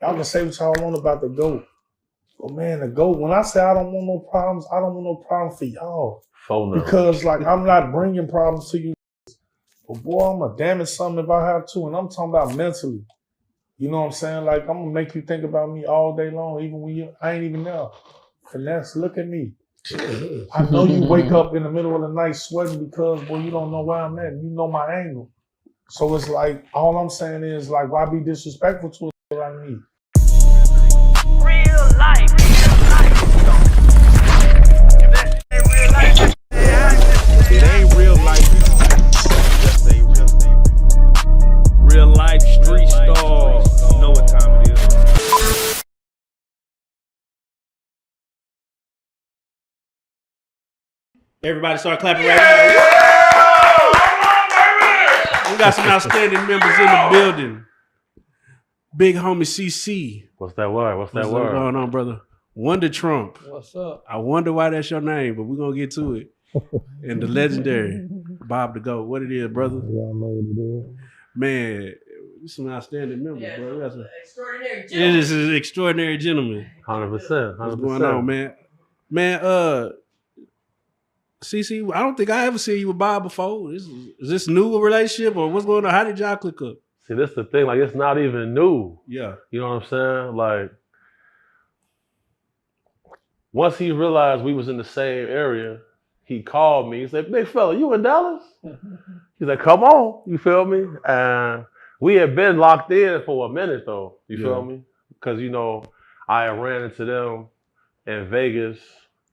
Y'all can say what y'all want about the GOAT. But man, the GOAT, when I say I don't want no problems, I don't want no problem for y'all. Because like I'm not bringing problems to you. But boy, I'm gonna damage something if I have to. And I'm talking about mentally. You know what I'm saying? Like I'm gonna make you think about me all day long, even when I ain't even there. Finesse, look at me. I know you wake up in the middle of the night sweating because, boy, you don't know where I'm at. You know my angle. So it's like, all I'm saying is, like, why be disrespectful to a like me? Real life. It ain't real life. Just say real life street stars. You know what time it is. Everybody start clapping right now. We got some outstanding members in the building. Big homie CC. What's that word? What's going on, brother? Wonder Trump. What's up? I wonder why that's your name, but we're going to get to it. And the legendary Bob the GOAT. What it is, brother? Y'all know what it is. Man, some outstanding members, bro. That's Extraordinary gentleman. this is an extraordinary gentleman. 100%. What's going on, man? Man, CC, I don't think I ever seen you with Bob before. Is this new relationship or what's going on? How did y'all click up? See, this the thing. Like, it's not even new. Yeah. You know what I'm saying? Like, once he realized we was in the same area, he called me. He said, "Big fella, you in Dallas?" He's like, "Come on." You feel me? And we had been locked in for a minute, though. You feel me? Because, you know, I had ran into them in Vegas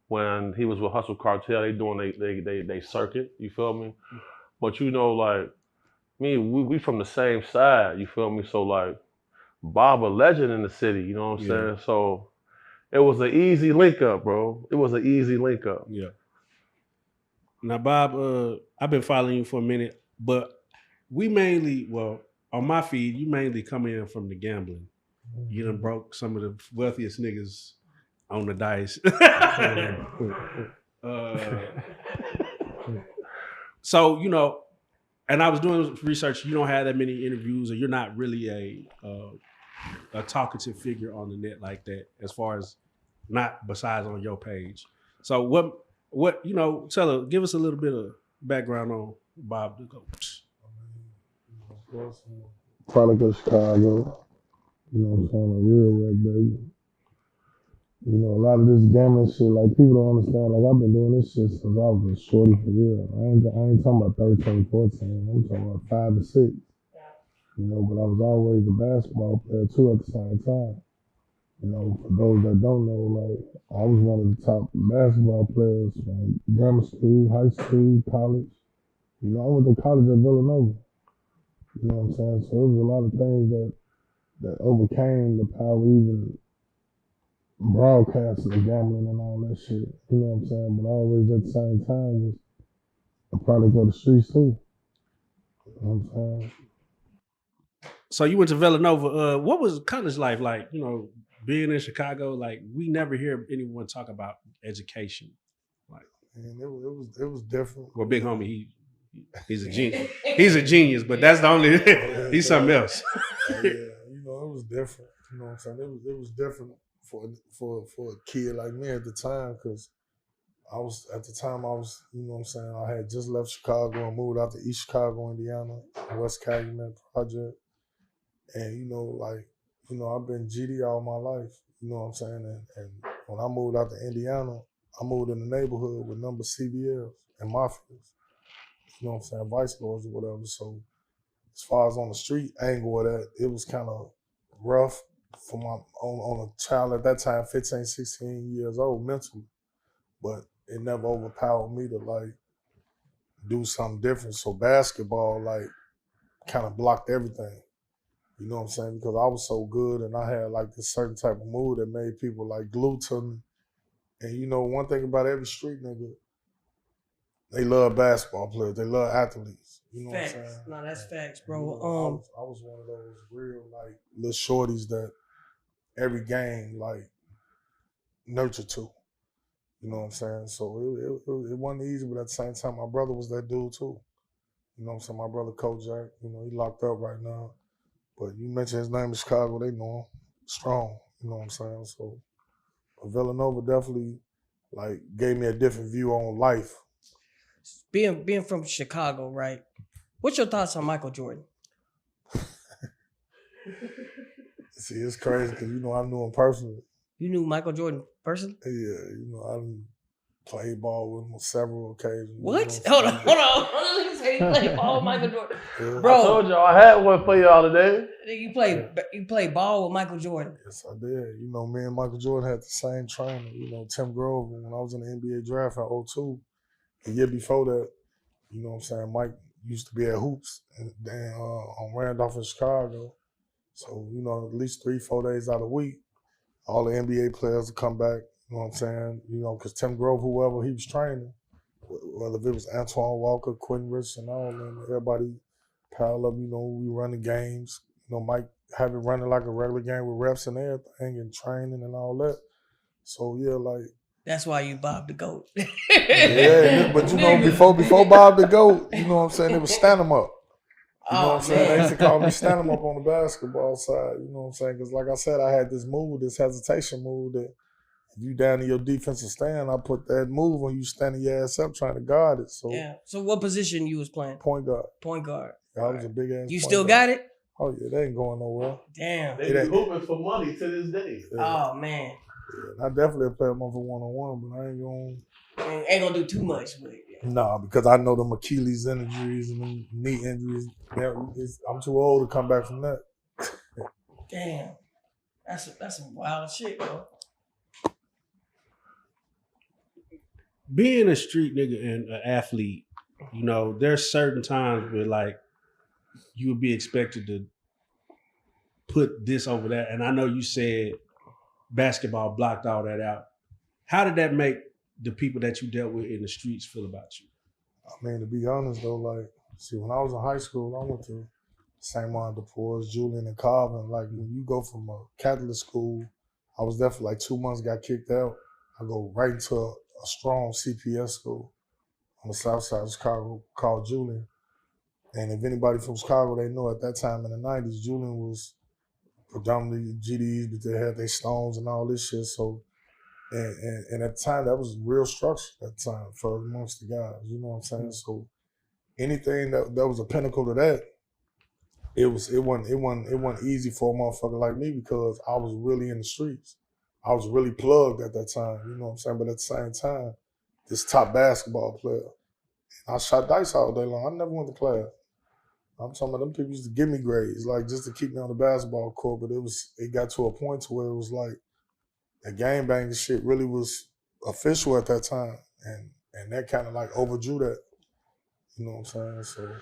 when he was with Hustle Cartel. They doing they circuit. You feel me? But, you know, like, we from the same side, you feel me? So like Bob a legend in the city, you know what I'm saying? So it was an easy link up, bro. It was an easy link up. Yeah. Now, Bob, I've been following you for a minute, but we mainly, well, on my feed, you mainly come in from the gambling. You done broke some of the wealthiest niggas on the dice. So, you know, and I was doing research. You don't have that many interviews, or you're not really a talkative figure on the net like that, as far as not besides on your page. So what you know? Give us a little bit of background on Bob the GOAT. Product of Chicago. You know what I'm saying? A real red baby. You know, a lot of this gambling shit, like, people don't understand. Like, I've been doing this shit since I was a shorty for real. I ain't talking about 13, 14. I'm talking about 5 to 6. You know, but I was always a basketball player, too, at the same time. You know, for those that don't know, like, I was one of the top basketball players from grammar school, high school, college. You know, I went to college at Villanova. You know what I'm saying? So it was a lot of things that overcame the power even broadcasting the gambling and all that shit. You know what I'm saying? But always at the same time was a product of the streets too. You know what I'm saying? So you went to Villanova. What was college life like? You know, being in Chicago, like, we never hear anyone talk about education. Like, and it was different. Well, big homie, he's a genius. He's a genius, but that's the only he's something else. Yeah, you know, it was different. You know what I'm saying? It was different for a kid like me at the time, because I was, you know what I'm saying, I had just left Chicago and moved out to East Chicago, Indiana, West Calumet Project. And, you know, like, you know, I've been GD all my life, you know what I'm saying? And when I moved out to Indiana, I moved in the neighborhood with number CBLs and mafias, you know what I'm saying, vice lords or whatever. So as far as on the street angle of that, it was kind of rough for on a child at that time, 15, 16 years old mentally. But it never overpowered me to, like, do something different. So basketball, like, kind of blocked everything. You know what I'm saying? Because I was so good and I had, like, this certain type of mood that made people, like, glued to me. And, you know, one thing about every street nigga, they love basketball players. They love athletes. You know Facts. what I'm saying? No, that's facts, bro. You know, I was one of those real, like, little shorties that every game, like, nurtured to. You know what I'm saying? So it wasn't easy, but at the same time, my brother was that dude too. You know what I'm saying? My brother Kojak, you know, he locked up right now. But you mentioned his name in Chicago, they know him. strong. You know what I'm saying? So Villanova definitely like gave me a different view on life. Being from Chicago, right? What's your thoughts on Michael Jordan? See, it's crazy because I knew him personally. You knew Michael Jordan personally? Yeah, I done played ball with him on several occasions. What? Hold on. Nigga say you played ball with Michael Jordan. Yeah. Bro. I told y'all I had one for y'all today. You played ball with Michael Jordan. Yes, I did. Me and Michael Jordan had the same trainer. Tim Grove, when I was in the NBA draft in 2002, the year before that, you know what I'm saying, Mike used to be at Hoops and then on Randolph in Chicago. So, at least 3-4 days out of the week, all the NBA players would come back, you know what I'm saying? Because Tim Grove, whoever he was training, whether it was Antoine Walker, Quentin Richardson, all of them, everybody pile up, we running games. Mike have it running like a regular game with reps and everything and training and all that. So, yeah, like. That's why you Bob the GOAT. Yeah, but before Bob the GOAT, you know what I'm saying, it was stand 'em up. You know what I'm saying? They used to call me stand 'em up on the basketball side, you know what I'm saying? Because like I said, I had this move, this hesitation move that if you down in your defensive stand, I put that move when you standing your ass up trying to guard it. So yeah. So what position you was playing? Point guard. Point guard. I was a big ass. You still got it? Oh yeah, they ain't going nowhere. Damn. They be hooping for money to this day. Yeah. Oh man. Yeah, I definitely play them for 1-on-1, but I ain't gonna do too much with it. Nah, because I know them Achilles injuries and them knee injuries. I'm too old to come back from that. Damn, that's some wild shit, bro. Being a street nigga and an athlete, there's certain times where like you would be expected to put this over that. And I know you said basketball blocked all that out. How did that make the people that you dealt with in the streets feel about you? I mean, to be honest though, like, when I was in high school, I went to St. Martin de Porres, Julian and Carvin. Like, when you go from a Catholic school, I was there for like 2 months, got kicked out. I go right into a strong CPS school on the south side of Chicago called Julian. And if anybody from Chicago, they know at that time in the 90s, Julian was predominantly GDs, but they had their stones and all this shit. So, and at the time, that was real structure at the time for amongst the guys. You know what I'm saying? So anything that was a pinnacle to that, it wasn't easy for a motherfucker like me because I was really in the streets. I was really plugged at that time. You know what I'm saying? But at the same time, this top basketball player, I shot dice all day long. I never went to class. I'm talking about them people used to give me grades, like just to keep me on the basketball court. But it got to a point to where it was like the game banging shit really was official at that time, and that kind of like overdrew that. You know what I'm saying? So,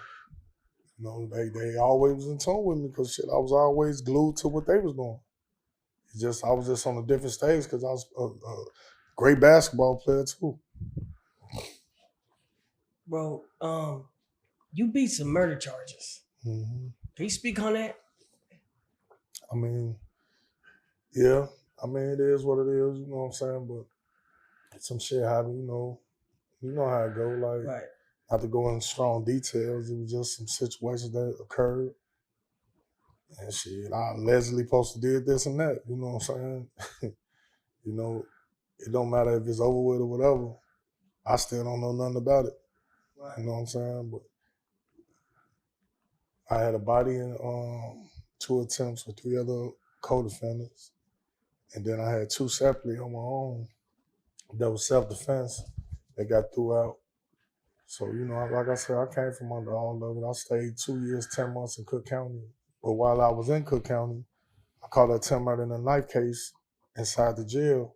they always was in tune with me because shit, I was always glued to what they was doing. I was just on a different stage because I was a great basketball player too. Bro, you beat some murder charges. Mm-hmm. Can you speak on that? I mean, yeah. I mean, it is what it is, you know what I'm saying? But some shit happened, you know how it go. Like, right. Not to go in strong details, it was just some situations that occurred. And shit, I allegedly supposed to did this and that, you know what I'm saying? It don't matter if it's over with or whatever. I still don't know nothing about it. Right. You know what I'm saying? But I had a body in 2 attempts with 3 other co-defendants. And then I had 2 separately on my own that was self-defense that got threw out. So, like I said, I came from under all of it. I stayed 2 years, 10 months in Cook County. But while I was in Cook County, I caught a attempt murder in a knife case inside the jail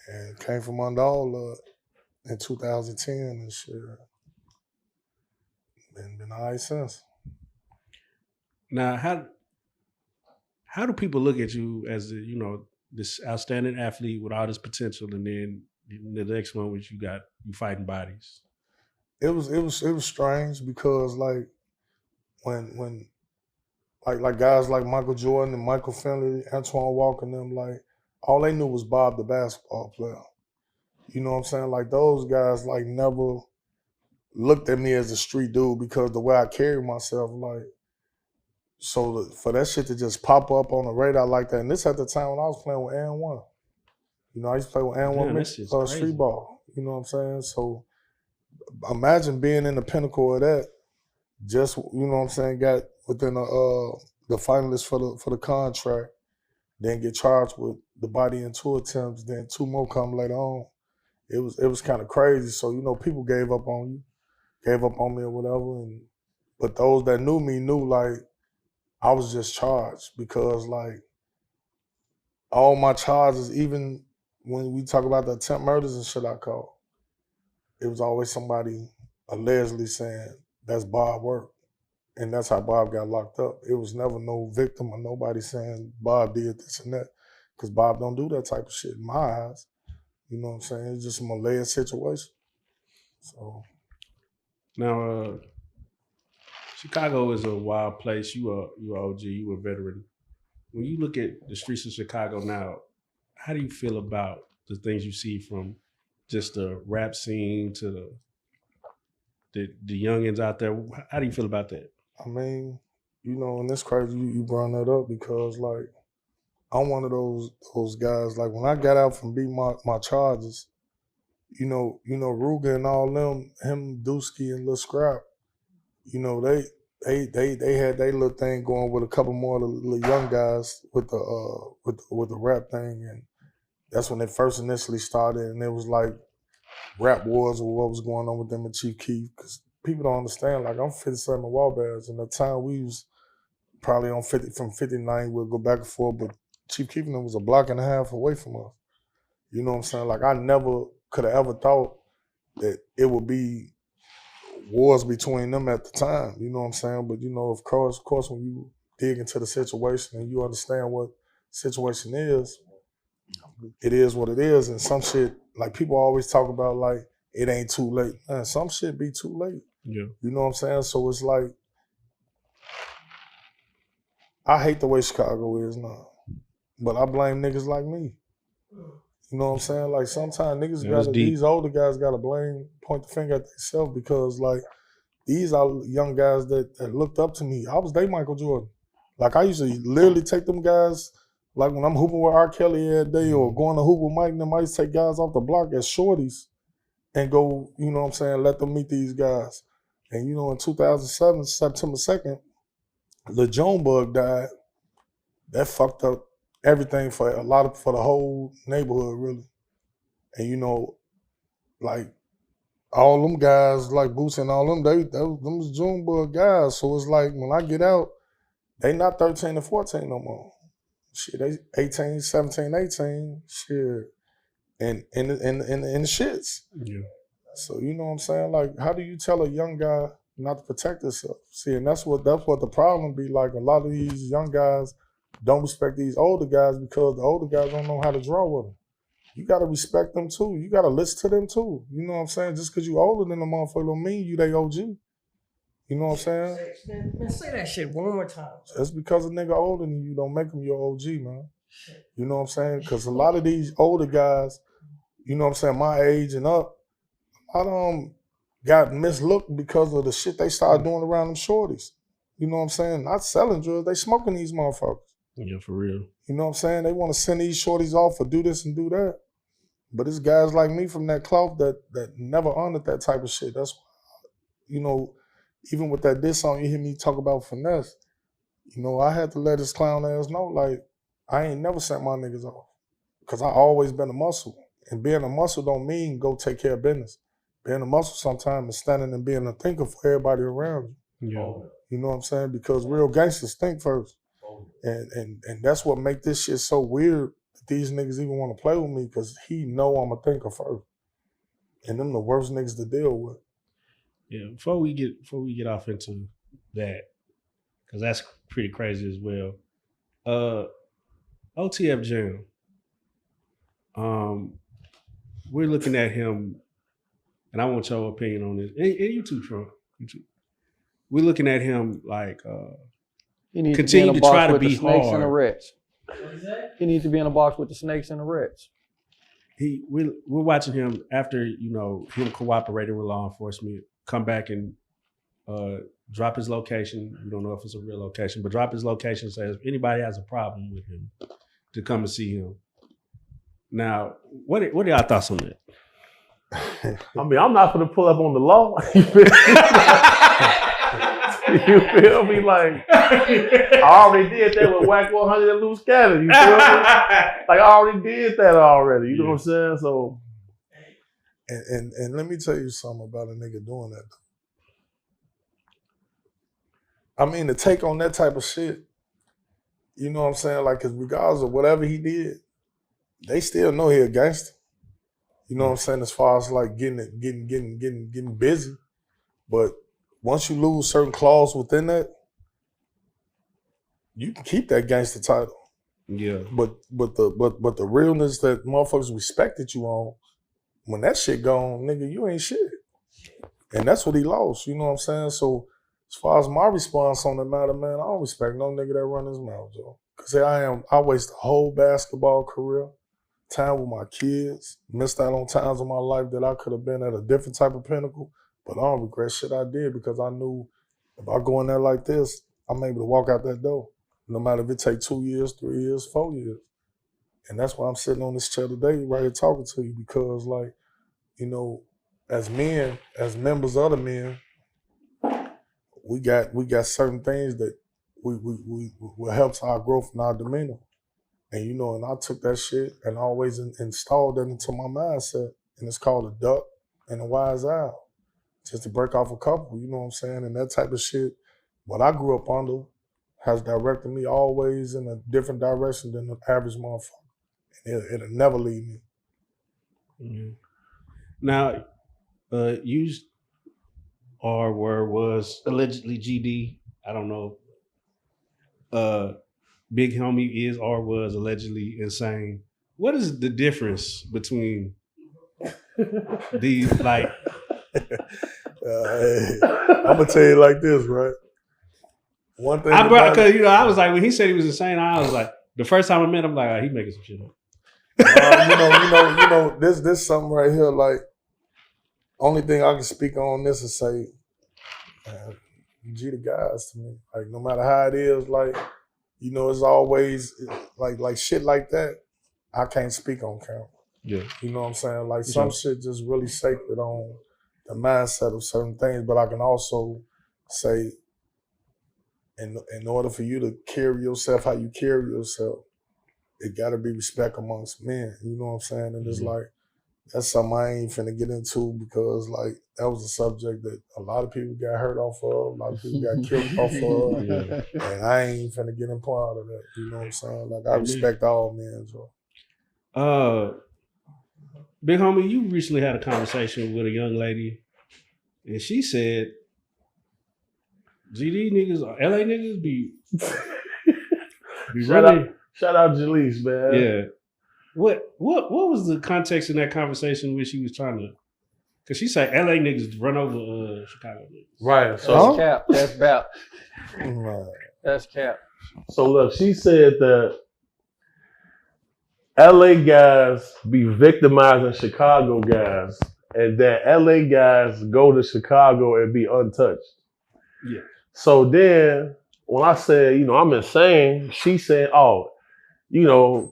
and came from under all of it in 2010 and shit. And been all right since. Now, how do people look at you as this outstanding athlete with all this potential, and then the next one which you fighting bodies? It was strange because like when like guys like Michael Jordan and Michael Finley, Antoine Walker and them, like all they knew was Bob the basketball player. You know what I'm saying? Like those guys like never looked at me as a street dude because the way I carry myself, like So for that shit to just pop up on the radar like that, and this at the time when I was playing with N1. You know, I used to play with N1 street ball. You know what I'm saying? So imagine being in the pinnacle of that. Just, you know what I'm saying, got within the finalists for the contract, then get charged with the body and 2 attempts, then 2 more come later on. It was kind of crazy. So, you know, people gave up on you, gave up on me or whatever. But those that knew me knew, like, I was just charged because, like, all my charges, even when we talk about the attempt murders and shit I call, it was always somebody allegedly saying, that's Bob work. And that's how Bob got locked up. It was never no victim or nobody saying Bob did this and that. Because Bob don't do that type of shit in my eyes. You know what I'm saying? It's just a alleged situation. So now, Chicago is a wild place. You are OG, you a veteran. When you look at the streets of Chicago now, how do you feel about the things you see from just the rap scene to the youngins out there? How do you feel about that? I mean, you know, and it's crazy you brought that up because, like, I'm one of those guys. Like, when I got out from beating my charges, you know, Ruger and all them, him, Dusky and Lil Scrap, you know, they had their little thing going with a couple more of the little young guys with the rap thing, and that's when it first initially started, and it was like rap wars or what was going on with them and Chief Keef, because people don't understand, like, I'm 57 Wabash, and the time we was probably on 50, from 59, we'll go back and forth, but Chief Keef was a block and a half away from us. You know what I'm saying? Like, I never could have ever thought that it would be wars between them at the time, you know what I'm saying? But, you know, of course, when you dig into the situation and you understand what situation is, it is what it is. And some shit, like, people always talk about, like, it ain't too late. Man, some shit be too late. Yeah. You know what I'm saying? So it's like, I hate the way Chicago is now, but I blame niggas like me. You know what I'm saying? Like, sometimes niggas these older guys gotta point the finger at themselves because, like, these are young guys that looked up to me. I was they Michael Jordan. Like, I used to literally take them guys, like when I'm hooping with R. Kelly every day or going to hoop with Mike and them, I used to take guys off the block as shorties and go, you know what I'm saying, let them meet these guys. And, you know, in 2007, September 2nd, Lil Junebug died. That fucked up everything for the whole neighborhood, really. And, you know, like, all them guys, like Boots and all them, them was Junebug guys. So it's like, when I get out, they not 13 or 14 no more. Shit, they 18, 17, 18. Shit. And in the shits. Yeah. So, you know what I'm saying? Like, how do you tell a young guy not to protect himself? See, and that's what the problem be. Like, a lot of these young guys don't respect these older guys because the older guys don't know how to draw with them. You gotta respect them too. You gotta listen to them too. You know what I'm saying? Just because you older than the motherfucker don't mean you they OG. You know what I'm saying? Man, say that shit one more time. Just because a nigga older than you don't make him your OG, man. You know what I'm saying? Because a lot of these older guys, you know what I'm saying, my age and up, a lot of them got mislooked because of the shit they started doing around them shorties. You know what I'm saying? Not selling drugs, they smoking these motherfuckers. Yeah, for real. You know what I'm saying? They want to send these shorties off or do this and do that. But it's guys like me from that cloth that never honored that type of shit. That's why, you know, even with that diss song, you hear me talk about Finesse. You know, I had to let this clown ass know, like, I ain't never sent my niggas off. Because I always been a muscle. And being a muscle don't mean go take care of business. Being a muscle sometimes is standing and being a thinker for everybody around you. Yeah. You know what I'm saying? Because real gangsters think first. And that's what make this shit so weird that these niggas even want to play with me, because he know I'm a thinker first. And them the worst niggas to deal with. Yeah, before we get off into that, because that's pretty crazy as well. OTF Jam. We're looking at him, and I want your opinion on this. And you too, Trump. You too. We're looking at him like He needs continue to, to try to with be the snakes hard. and the rats. He needs to be in a box with the snakes and the rats. We're watching him after, you know, him cooperating with law enforcement, come back and drop his location. We don't know if it's a real location, but drop his location. Says if anybody has a problem with him, to come and see him. Now, what are y'all thoughts on that? I mean, I'm not gonna pull up on the law. You feel me? Like, I already did that with Whack 100 and Loose Cannon. You feel me? Like, I already did that already. You know what I'm saying? So, and let me tell you something about a nigga doing that. I mean, to take on that type of shit, you know what I'm saying? Like, because regardless of whatever he did, they still know he a gangster. You know what I'm saying? As far as like getting busy. But once you lose certain clause within that, you can keep that gangster title. Yeah. But the realness that motherfuckers respected you on, when that shit gone, nigga, you ain't shit. And that's what he lost. You know what I'm saying? So as far as my response on the matter, man, I don't respect no nigga that run his mouth, Joe. Because I waste a whole basketball career, time with my kids, missed out on times of my life that I could have been at a different type of pinnacle. But I don't regret shit I did because I knew if I go in there like this, I'm able to walk out that door. No matter if it take 2 years, 3 years, 4 years. And that's why I'm sitting on this chair today right here talking to you because, like, you know, as men, as members of the men, we got certain things that will help our growth and our demeanor. And, you know, and I took that shit and always installed that into my mindset. And it's called a duck and a wise owl. Just to break off a couple, you know what I'm saying? And that type of shit, what I grew up under, has directed me always in a different direction than the average motherfucker. And it'll never leave me. Mm-hmm. Now, used R word was allegedly GD. I don't know. Big Homie is or was allegedly insane. What is the difference between these, like... Hey, I'm gonna tell you like this, right? One thing because I was like, when he said he was insane, I was like, the first time I met him, like, oh, he making some shit up. You know, this something right here. Like, only thing I can speak on this is say, G the guys to me. Like, no matter how it is, like, you know, it's always like shit like that. I can't speak on camera. Yeah, you know what I'm saying? Like, some shit just really sacred on the mindset of certain things, but I can also say, in order for you to carry yourself how you carry yourself, it got to be respect amongst men. You know what I'm saying? And it's like, that's something I ain't finna get into because, like, that was a subject that a lot of people got hurt off of, a lot of people got killed off of, and I ain't finna get in part of that. You know what I'm saying? Like, I respect all men, so. Big Homie, you recently had a conversation with a young lady, and she said, GD niggas, LA niggas be shout out Jalise, man. Yeah. What was the context in that conversation where she was trying to, because she said LA niggas run over Chicago niggas. Right. So that's cap. That's bap. That's cap. So look, she said that LA guys be victimizing Chicago guys, and that LA guys go to Chicago and be untouched. Yeah. So then, when I said, you know, I'm insane, she said, oh, you know,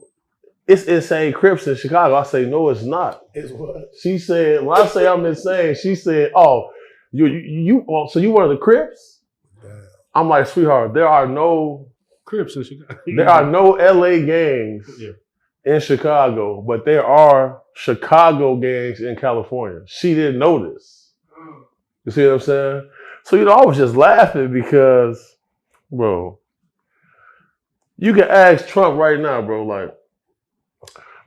it's insane Crips in Chicago. I say, no, it's not. It's what? She said, when I say I'm insane, she said, oh, so you one of the Crips? Damn. I'm like, sweetheart, there are no Crips in Chicago. There are no LA gangs in Chicago, but there are Chicago gangs in California. She didn't know this. You see what I'm saying? So, you know, I was just laughing because, bro, you can ask Trump right now, bro, like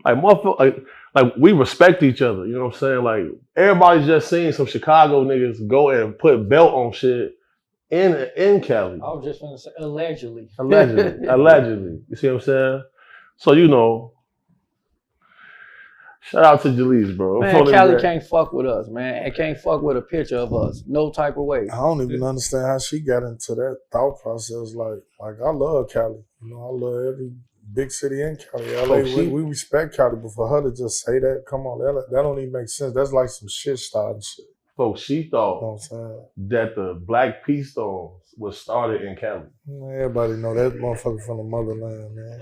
motherfucker, like we respect each other, you know what I'm saying? Like, everybody's just seeing some Chicago niggas go and put belt on shit in Cali. I was just gonna say allegedly. Allegedly. You see what I'm saying? So, you know, shout out to Jalise, bro. Man, Cali can't fuck with us, man. It can't fuck with a picture of us. No type of way. I don't even understand how she got into that thought process. Like I love Cali. You know, I love every big city in Cali. LA, we respect Cali, but for her to just say that, come on, that don't even make sense. That's like some shit starting shit. Folks, she You know what thought I'm saying? that the Black Peace Stones was started in Cali. Everybody know that motherfucker from the motherland, man.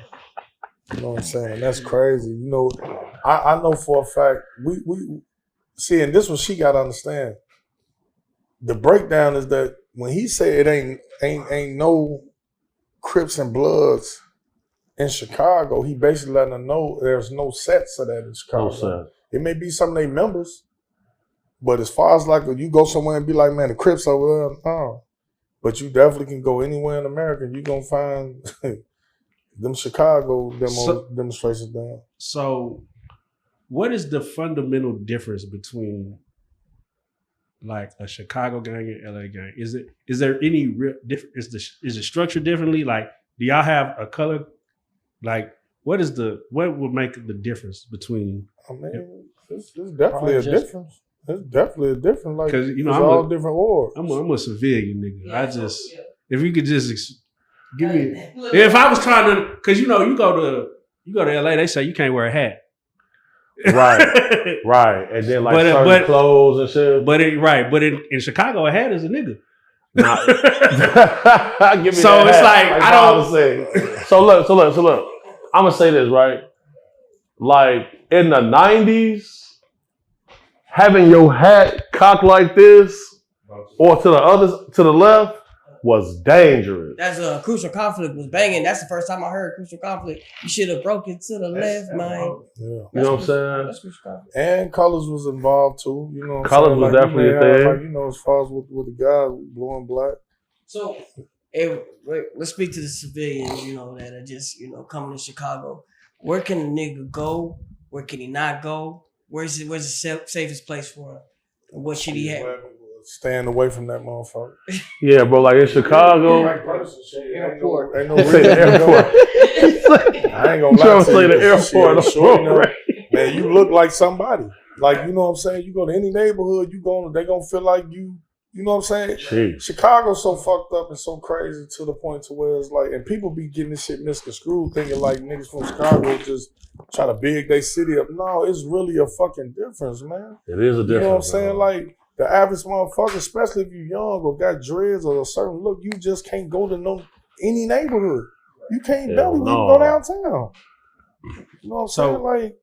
You know what I'm saying? And that's crazy. You know, I know for a fact, we see, and this one she gotta understand. The breakdown is that when he said it ain't no Crips and Bloods in Chicago, he basically letting her know there's no sets of that in Chicago. No sense. It may be some of their members, but as far as like you go somewhere and be like, man, the Crips over there, no. But you definitely can go anywhere in America and you're gonna find them Chicago demonstrations down. So what is the fundamental difference between like a Chicago gang and LA gang? Is there any real difference? Is it structured differently? Like, do y'all have a color? Like, what would make the difference between? I mean, it's definitely a difference. It's definitely a difference. Like, because you know, I'm all different wards. I'm a civilian nigga. Yeah, if you could just give me, if I was trying to, because you know, you go to LA, they say you can't wear a hat. Right, and then like certain clothes and shit. But in Chicago, a hat is a nigga. Nah. Give me so it's hat. like I don't say. So look. I'm gonna say this right. Like in the '90s, having your hat cocked like this or to the left was dangerous. That's Crucial Conflict was banging. That's the first time I heard Crucial Conflict. You should have broke it to the left, man. Yeah. You know what I'm saying? That's Crucial Conflict. And Colors was involved too. You know what I'm Colors saying? was like, definitely a thing. Like, you know, as far as with the guys, blue and black. So, let's speak to the civilians, you know, that are just, you know, coming to Chicago. Where can a nigga go? Where can he not go? Where's the safest place for him? And what should he have? Staying away from that motherfucker. Yeah, bro, like in Chicago. Airport. Ain't no reason to airport. I ain't gonna lie to you. The airport. Sure, you know, man, you look like somebody. Like, you know what I'm saying? You go to any neighborhood, they gonna feel like you know what I'm saying? Jeez. Chicago's so fucked up and so crazy to the point to where it's like, and people be getting this shit misconstrued, thinking like niggas from Chicago just try to big they city up. No, it's really a fucking difference, man. It is a difference. You know what I'm saying? Like, the average motherfucker, especially if you're young or got dreads or a certain look, you just can't go to any neighborhood. You can't barely even go downtown. You know what I'm saying? Like,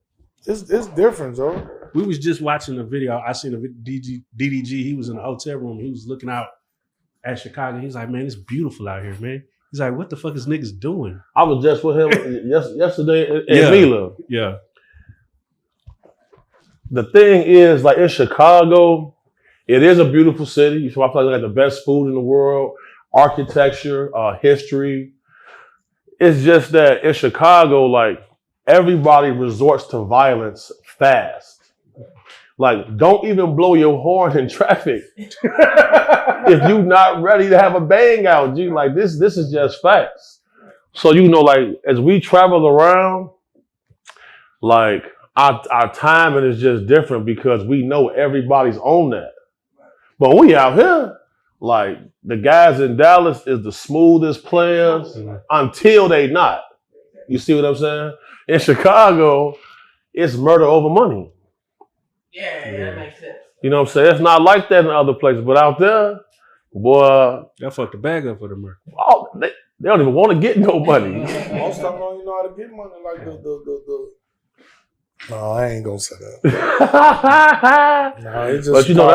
it's different, Joe. We was just watching a video. I seen a DDG. He was in a hotel room. He was looking out at Chicago. He's like, man, it's beautiful out here, man. He's like, what the fuck is niggas doing? I was just with him yesterday in Mila. Yeah. The thing is, like in Chicago, it is a beautiful city. You should probably like the best food in the world, architecture, history. It's just that in Chicago, like everybody resorts to violence fast. Like, don't even blow your horn in traffic if you're not ready to have a bang out, G. Like this is just facts. So you know, like as we travel around, like our timing is just different because we know everybody's on that. But we out here, like the guys in Dallas is the smoothest players until they not. You see what I'm saying? In Chicago, it's murder over money. Yeah, that makes sense. You know what I'm saying? It's not like that in other places, but out there, boy, y'all fucked the bag up for the murder. Oh, they don't even want to get no money. Most of them don't even know how to get money. Like the. No, I ain't gonna say that. No, it's just. But you know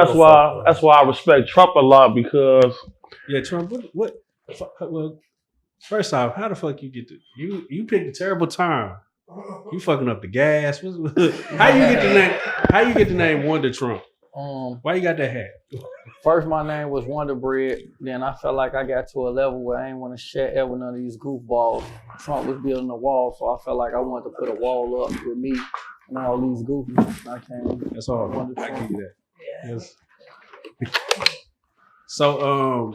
that's why I respect Trump a lot because. Yeah, Trump. What? Well, first off, how the fuck you get you picked a terrible time. You fucking up the gas. How you get the name Wonder Trump? Why you got that hat? First, my name was Wonder Bread. Then I felt like I got to a level where I ain't want to share with none of these goofballs. Trump was building a wall, so I felt like I wanted to put a wall up with me and all these goofies. I came. That's all. I give you that. Yes. So,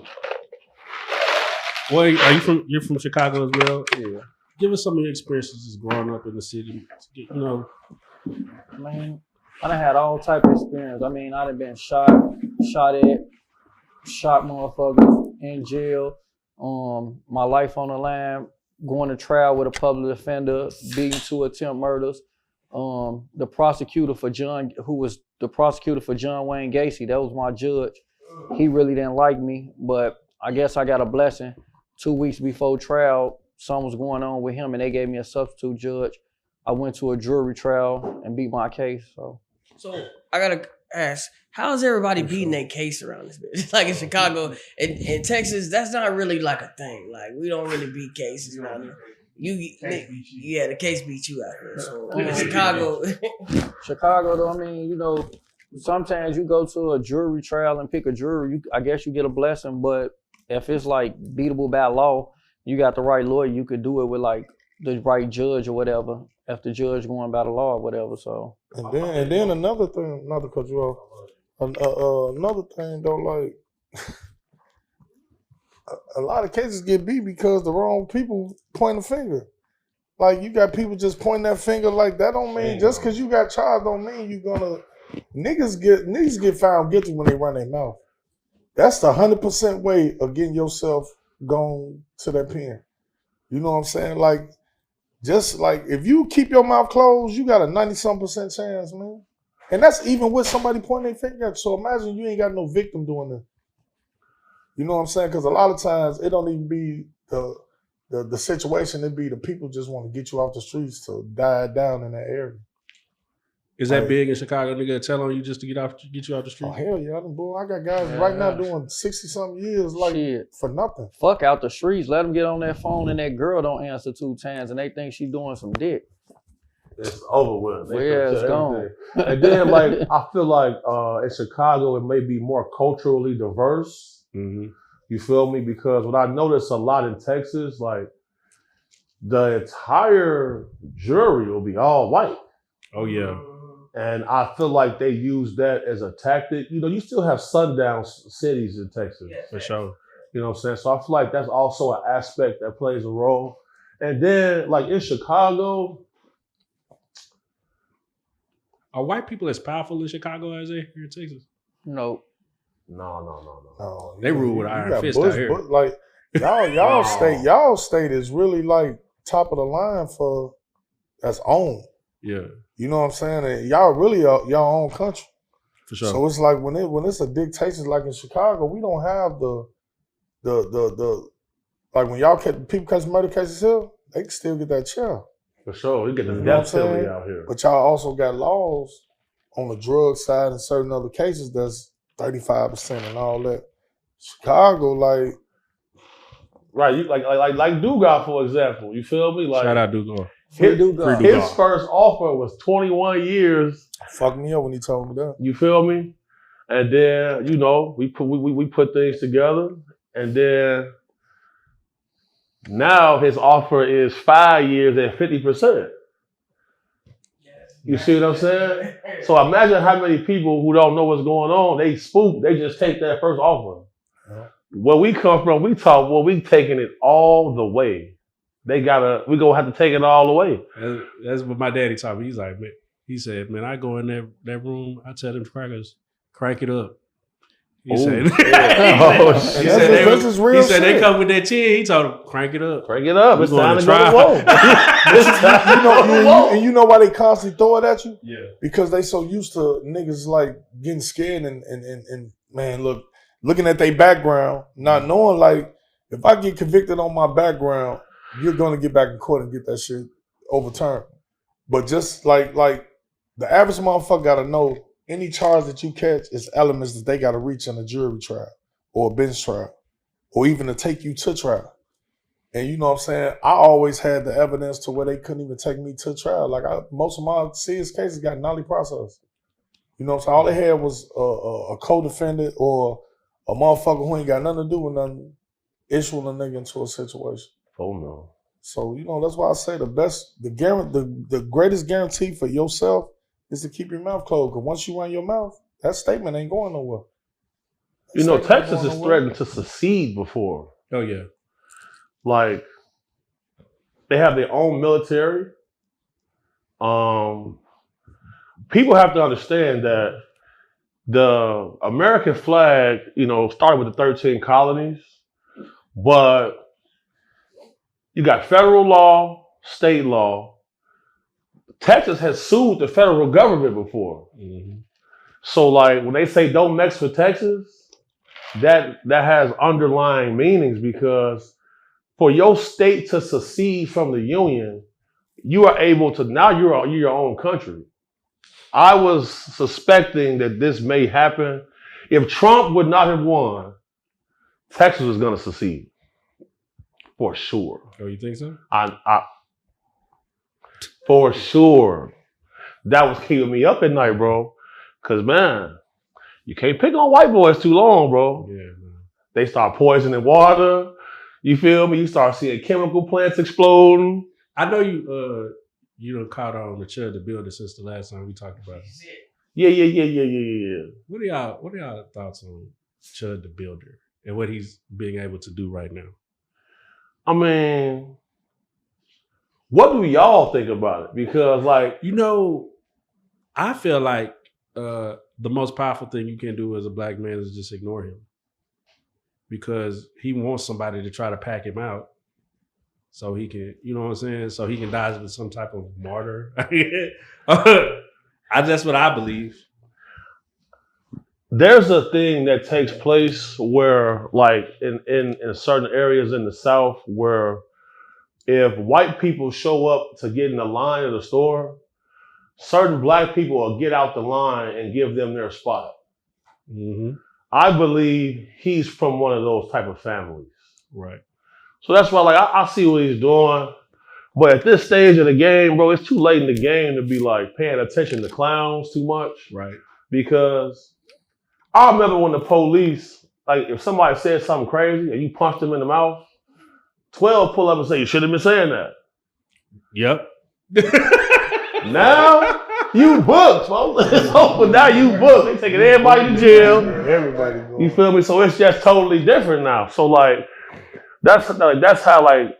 well, you're from Chicago as well? Yeah. Give us some of your experiences just growing up in the city. You know, man, I done had all type of experience. I mean, I done been shot motherfuckers in jail. My life on the line, going to trial with a public offender, beating 2 attempt murders. the prosecutor for John, who was the prosecutor for John Wayne Gacy, that was my judge. He really didn't like me, but I guess I got a blessing. 2 weeks before trial, something was going on with him, and they gave me a substitute judge. I went to a jury trial and beat my case. So I gotta ask, how's everybody beating their case around this bitch? Like in Chicago, in Texas, that's not really like a thing. Like we don't really beat cases around here. The case beat you out here. So in Chicago, Chicago, though, I mean, you know, sometimes you go to a jury trial and pick a jury. I guess you get a blessing, but if it's like beatable by law, you got the right lawyer. You could do it with like the right judge or whatever. If the judge going by the law or whatever, so. And then another thing, not to cut you off. Another thing though, like a lot of cases get beat because the wrong people point a finger. Like you got people just pointing that finger. Like that don't mean just because you got charged don't mean you gonna niggas get found guilty when they run their mouth. That's the 100% way of getting yourself gone to that pen. You know what I'm saying? Like just like if you keep your mouth closed, you got a 90-some% chance, man. And that's even with somebody pointing their finger at you. So imagine you ain't got no victim doing it. You know what I'm saying? Because a lot of times it don't even be the situation. It be the people just want to get you off the streets to die down in that area. Is that big in Chicago? Nigga, tell on you just to get you off the street. Oh hell yeah, I got guys right now doing 60-something years for nothing. Fuck out the streets. Let them get on that phone and that girl don't answer 2 times and they think she doing some dick. It's over with. It's gone. And then like I feel like in Chicago it may be more culturally diverse. Mm-hmm. You feel me? Because what I notice a lot in Texas, like the entire jury will be all white. Oh yeah. And I feel like they use that as a tactic. You know, you still have sundown cities in Texas. For sure. You know what I'm saying? So I feel like that's also an aspect that plays a role. And then like in Chicago, are white people as powerful in Chicago as they here in Texas? No. No. They rule with an iron fist out here. Like y'all state is really like top of the line for that's own. Yeah. You know what I'm saying? And y'all really are your own country. For sure. So it's like when it's a dictation like in Chicago, we don't have the like when y'all people catch murder cases here, they can still get that chill. For sure. You get the death penalty out here. But y'all also got laws on the drug side and certain other cases that's 35% and all that. Chicago, like right, you like Dugas, for example. You feel me? Like shout out Dugas. His first offer was 21 years. Fucked me up when he told me that. You feel me? And then, you know, we put things together. And then now his offer is 5 years at 50%. You see what I'm saying? So imagine how many people who don't know what's going on, they spook, they just take that first offer. Yeah. Where we come from, we taking it all the way. We gonna have to take it all the way. That's what my daddy taught me. He's like, man, he said, man, I go in that room, I tell them crackers, crank it up. He said, they come with that 10. He told them, crank it up. Crank it up. It's time to try. You know why they constantly throw it at you? Yeah. Because they so used to niggas like getting scared and man, looking at their background, not knowing like if I get convicted on my background, you're gonna get back in court and get that shit overturned. But just like the average motherfucker gotta know any charge that you catch is elements that they gotta reach in a jury trial or a bench trial or even to take you to trial. And you know what I'm saying? I always had the evidence to where they couldn't even take me to trial. Like most of my serious cases got nolly process. You know what I'm saying? All they had was a co-defendant or a motherfucker who ain't got nothing to do with nothing issuing a nigga into a situation. Oh no. So, you know, that's why I say the greatest guarantee for yourself is to keep your mouth closed. Because once you run your mouth, that statement ain't going nowhere. You know, Texas is threatened to secede before. Oh, yeah. Like, they have their own military. People have to understand that the American flag, you know, started with the 13 colonies, but you got federal law, state law, Texas has sued the federal government before. So like when they say don't mess with Texas, that has underlying meanings because for your state to secede from the union, you are able to now you're your own country. I was suspecting that this may happen. If Trump would not have won, Texas was going to secede for sure. Oh, you think so? I for sure. That was keeping me up at night, bro. Cause man, you can't pick on white boys too long, bro. Yeah, man. They start poisoning water. You feel me? You start seeing chemical plants exploding. I know you done caught on the Chud the Builder since the last time we talked about it. Yeah. What are y'all thoughts on Chud the Builder and what he's being able to do right now? I mean, what do y'all think about it? Because like, I feel like the most powerful thing you can do as a black man is just ignore him. Because he wants somebody to try to pack him out so he can, you know what I'm saying? So he can die with some type of martyr. That's what I believe. there's a thing that takes place where like in certain areas in the South where if white people show up to get in the line of the store, certain black people will get out the line and give them their spot. Mm-hmm. I believe he's from one of those type of families. Right. So that's why like I see what he's doing. But at this stage of the game, bro, it's too late in the game to be like paying attention to clowns too much. Right. Because I remember when the police, like if somebody said something crazy and you punched them in the mouth, 12 pull up and say, you should have been saying that. Yep. Now you booked, folks. It's open. Now you booked. They taking everybody to jail. Everybody going. You feel me? So it's just totally different now. So like that's how like,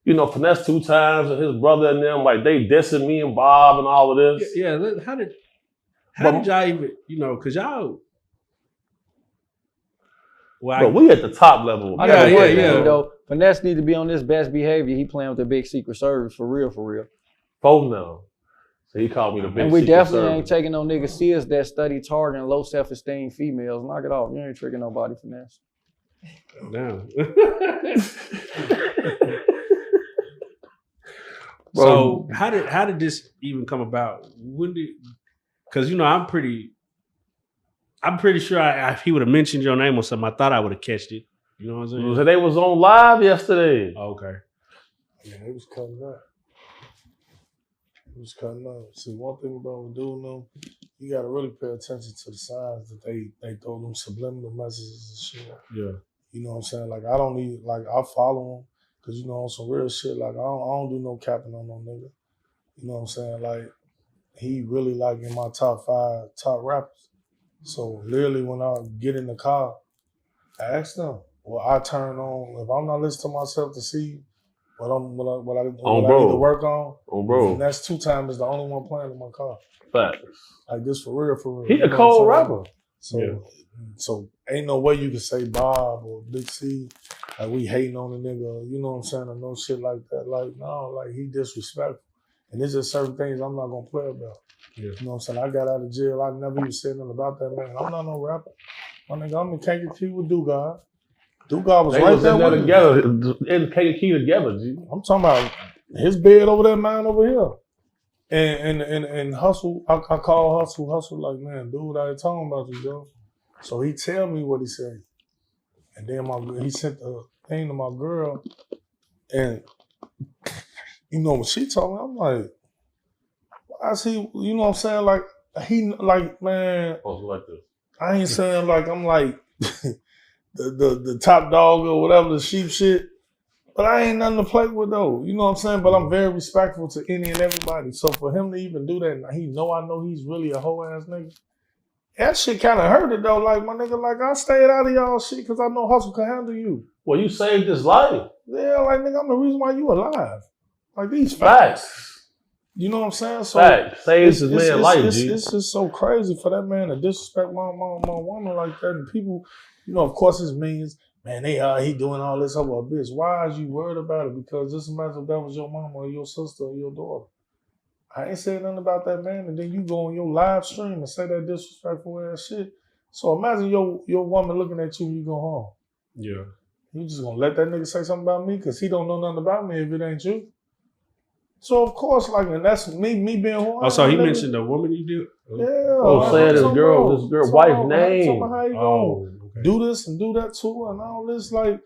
you know, Finesse2Tymes and his brother and them, like they dissing me and Bob and all of this. Yeah. How did y'all even, because y'all. Well, But we at the top level. I got one thing yeah. though. Finesse need to be on this best behavior. He playing with the big Secret Service for real. Phone now. So he called me the big And we Secret definitely Service. ain't taking no niggas serious that study targeting low self-esteem females. Knock it off. You ain't tricking nobody, Finesse. No. So how did this even come about? Because I'm pretty sure if he would have mentioned your name or something, I thought I would have catched it. You know what I'm saying? So they was on live yesterday. Oh, okay. Yeah, it was cutting up. See, one thing about doing them, you gotta really pay attention to the signs that they throw them subliminal messages and shit. Yeah. You know what I'm saying? Like I don't need, like I follow him because on some real shit. Like I don't do no capping on no nigga. You know what I'm saying? Like he really like in my top 5 top rappers. So literally when I get in the car, I ask them, well, I turn on, if I'm not listening to myself to see what I need to work on, bro. Finesse2Tymes is the only one playing in my car. Facts. Like this for real. He a cold rapper. So ain't no way you can say Bob or Big C, like we hating on the nigga, you know what I'm saying, or no shit like that. Like, no, like he disrespectful. And there's just certain things I'm not gonna play about. Yeah. You know what I'm saying? I got out of jail. I never even said nothing about that man. I'm not no rapper. My nigga, I'm in KKK with Dugard. Dugard was right there with together, in KKK together, G. I'm talking about his bed over there, mine over here. And Hustle, I call Hustle like, man, dude, I ain't talking about you, Joe. So he tell me what he said. And then he sent the thing to my girl. And, when she told me, I'm like, I see, you know what I'm saying? Like, man, Like this. I ain't saying like I'm like the top dog or whatever, the sheep shit. But I ain't nothing to play with though. You know what I'm saying? But I'm very respectful to any and everybody. So for him to even do that, and I know he's really a hoe ass nigga. That shit kind of hurt it though. Like my nigga, like I stayed out of y'all shit because I know Hustle can handle you. Well, you saved his life. Yeah, like nigga, I'm the reason why you alive. Like these Facts. You know what I'm saying? So Facts. Saves his man life, G. It's just so crazy for that man to disrespect my woman like that. And people, of course it's means, man, he doing all this over a bitch. Why is you worried about it? Because just imagine if that was your mama or your sister or your daughter. I ain't saying nothing about that man, and then you go on your live stream and say that disrespectful ass shit. So imagine your woman looking at you when you go home. Yeah. You just gonna let that nigga say something about me because he don't know nothing about me if it ain't you. So of course, like, and that's me being who I am. Oh, so he mentioned the woman you did? Yeah. Oh, saying this girl wife's name. How you Oh, gonna do this and do that too and all this? Like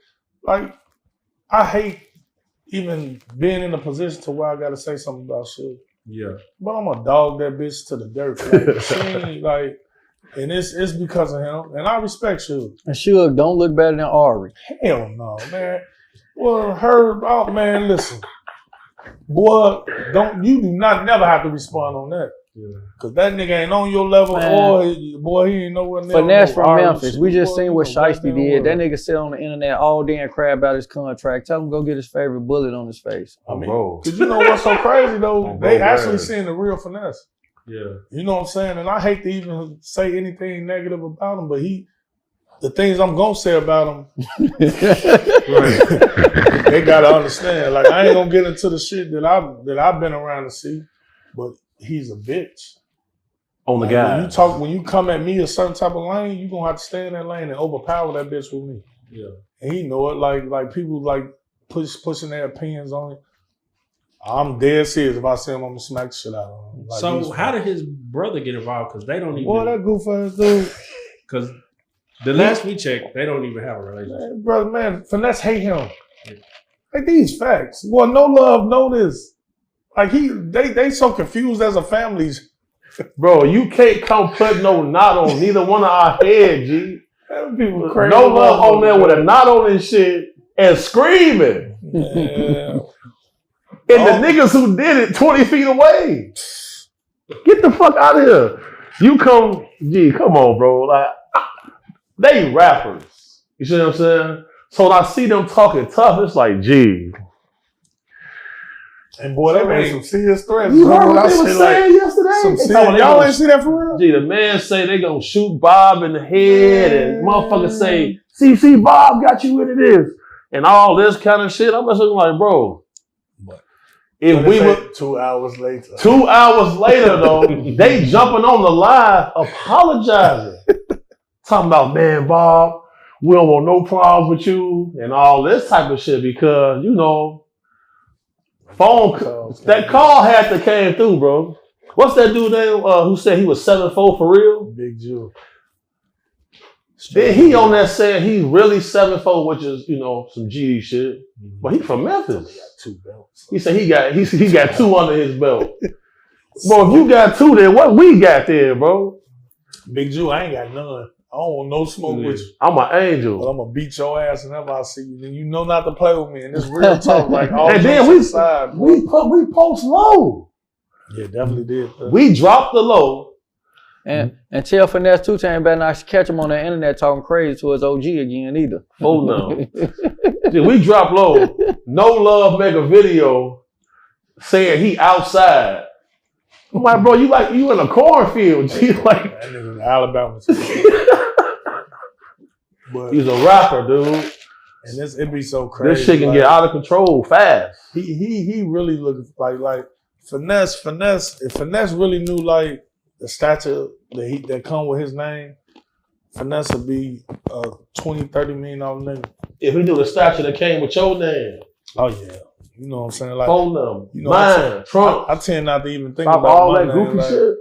I hate even being in a position to where I gotta say something about shit. Yeah. But I'm gonna dog that bitch to the dirt. Like, she ain't, like, and it's because of him. And I respect you. And Suge don't look better than Ari. Hell no, man. Well, oh man, listen. Boy, you do not never have to respond on that. Yeah. Cause that nigga ain't on your level, or boy, he ain't nowhere near. Finesse from Memphis. We just seen what Shiesty did. That nigga sit on the internet all day and cry about his contract. Tell him go get his favorite bullet on his face. I mean, cause you know what's so crazy though? They actually seeing the real Finesse. Yeah. You know what I'm saying? And I hate to even say anything negative about him, but the things I'm gonna say about him, they gotta understand. Like, I ain't gonna get into the shit that I've been around to see, but he's a bitch. On the guy. When you come at me a certain type of lane, you gonna have to stay in that lane and overpower that bitch with me. Yeah. And he know it. Like people like pushing their opinions on it. I'm dead serious. If I see him, I'm gonna smack the shit out of him. Like, so how did his brother get involved? Because they don't even. Boy, that goof ass dude. Because the last we checked, they don't even have a relationship. Man, Finesse hate him. Like, these facts. Boy, no love, no this. Like, they so confused as a family. Bro, you can't come put no knot on neither one of our heads, G. People crazy. No love on there with a knot on his shit and screaming. Yeah. And the niggas who did it 20 feet away. Get the fuck out of here. You come on, bro. Like, they rappers. You see what I'm saying? So when I see them talking tough, it's like, gee. And boy, they made some serious threats. You heard what they were saying yesterday? Y'all ain't see that for real? Gee, the man say they gonna shoot Bob in the head, and motherfuckers say, see, Bob got you into this. And all this kind of shit. I'm just looking like, bro. If we were 2 hours later. 2 hours later, though, they jumping on the live, apologizing. Talking about, man, Bob, we don't want no problems with you and all this type of shit because, you know, that call had to came through, bro. What's that dude name who said he was 7'4" for real? Big Jew. Then he on that saying he really 7'4", which is, you know, some GD shit. But he from Memphis. He got 2 belts. He said he got 2 under his belt. Bro, if you got 2, then what we got there, bro? Big Jew, I ain't got none. I don't want no smoke with you. I'm an angel. But I'm gonna beat your ass whenever I see you. Then you know not to play with me. And it's real talk. Like, all and then we post low. Yeah, definitely did. We dropped the low. And tell Finesse2Tymes better not catch him on the internet talking crazy to his OG again either. Oh no. We dropped low. No Love make a video saying he outside. I'm like, bro, you in a cornfield. G. Like, that nigga in Alabama. But he's a rapper, dude. And it be so crazy. This shit can get out of control fast. He really looked like Finesse. If Finesse really knew like the stature that come with his name, Finesse would be a $20, $30 million nigga. If he knew the stature that came with your name. Oh yeah. You know what I'm saying? Like, phone number, you know, mine, Trump. I tend not to even think about all that goofy shit.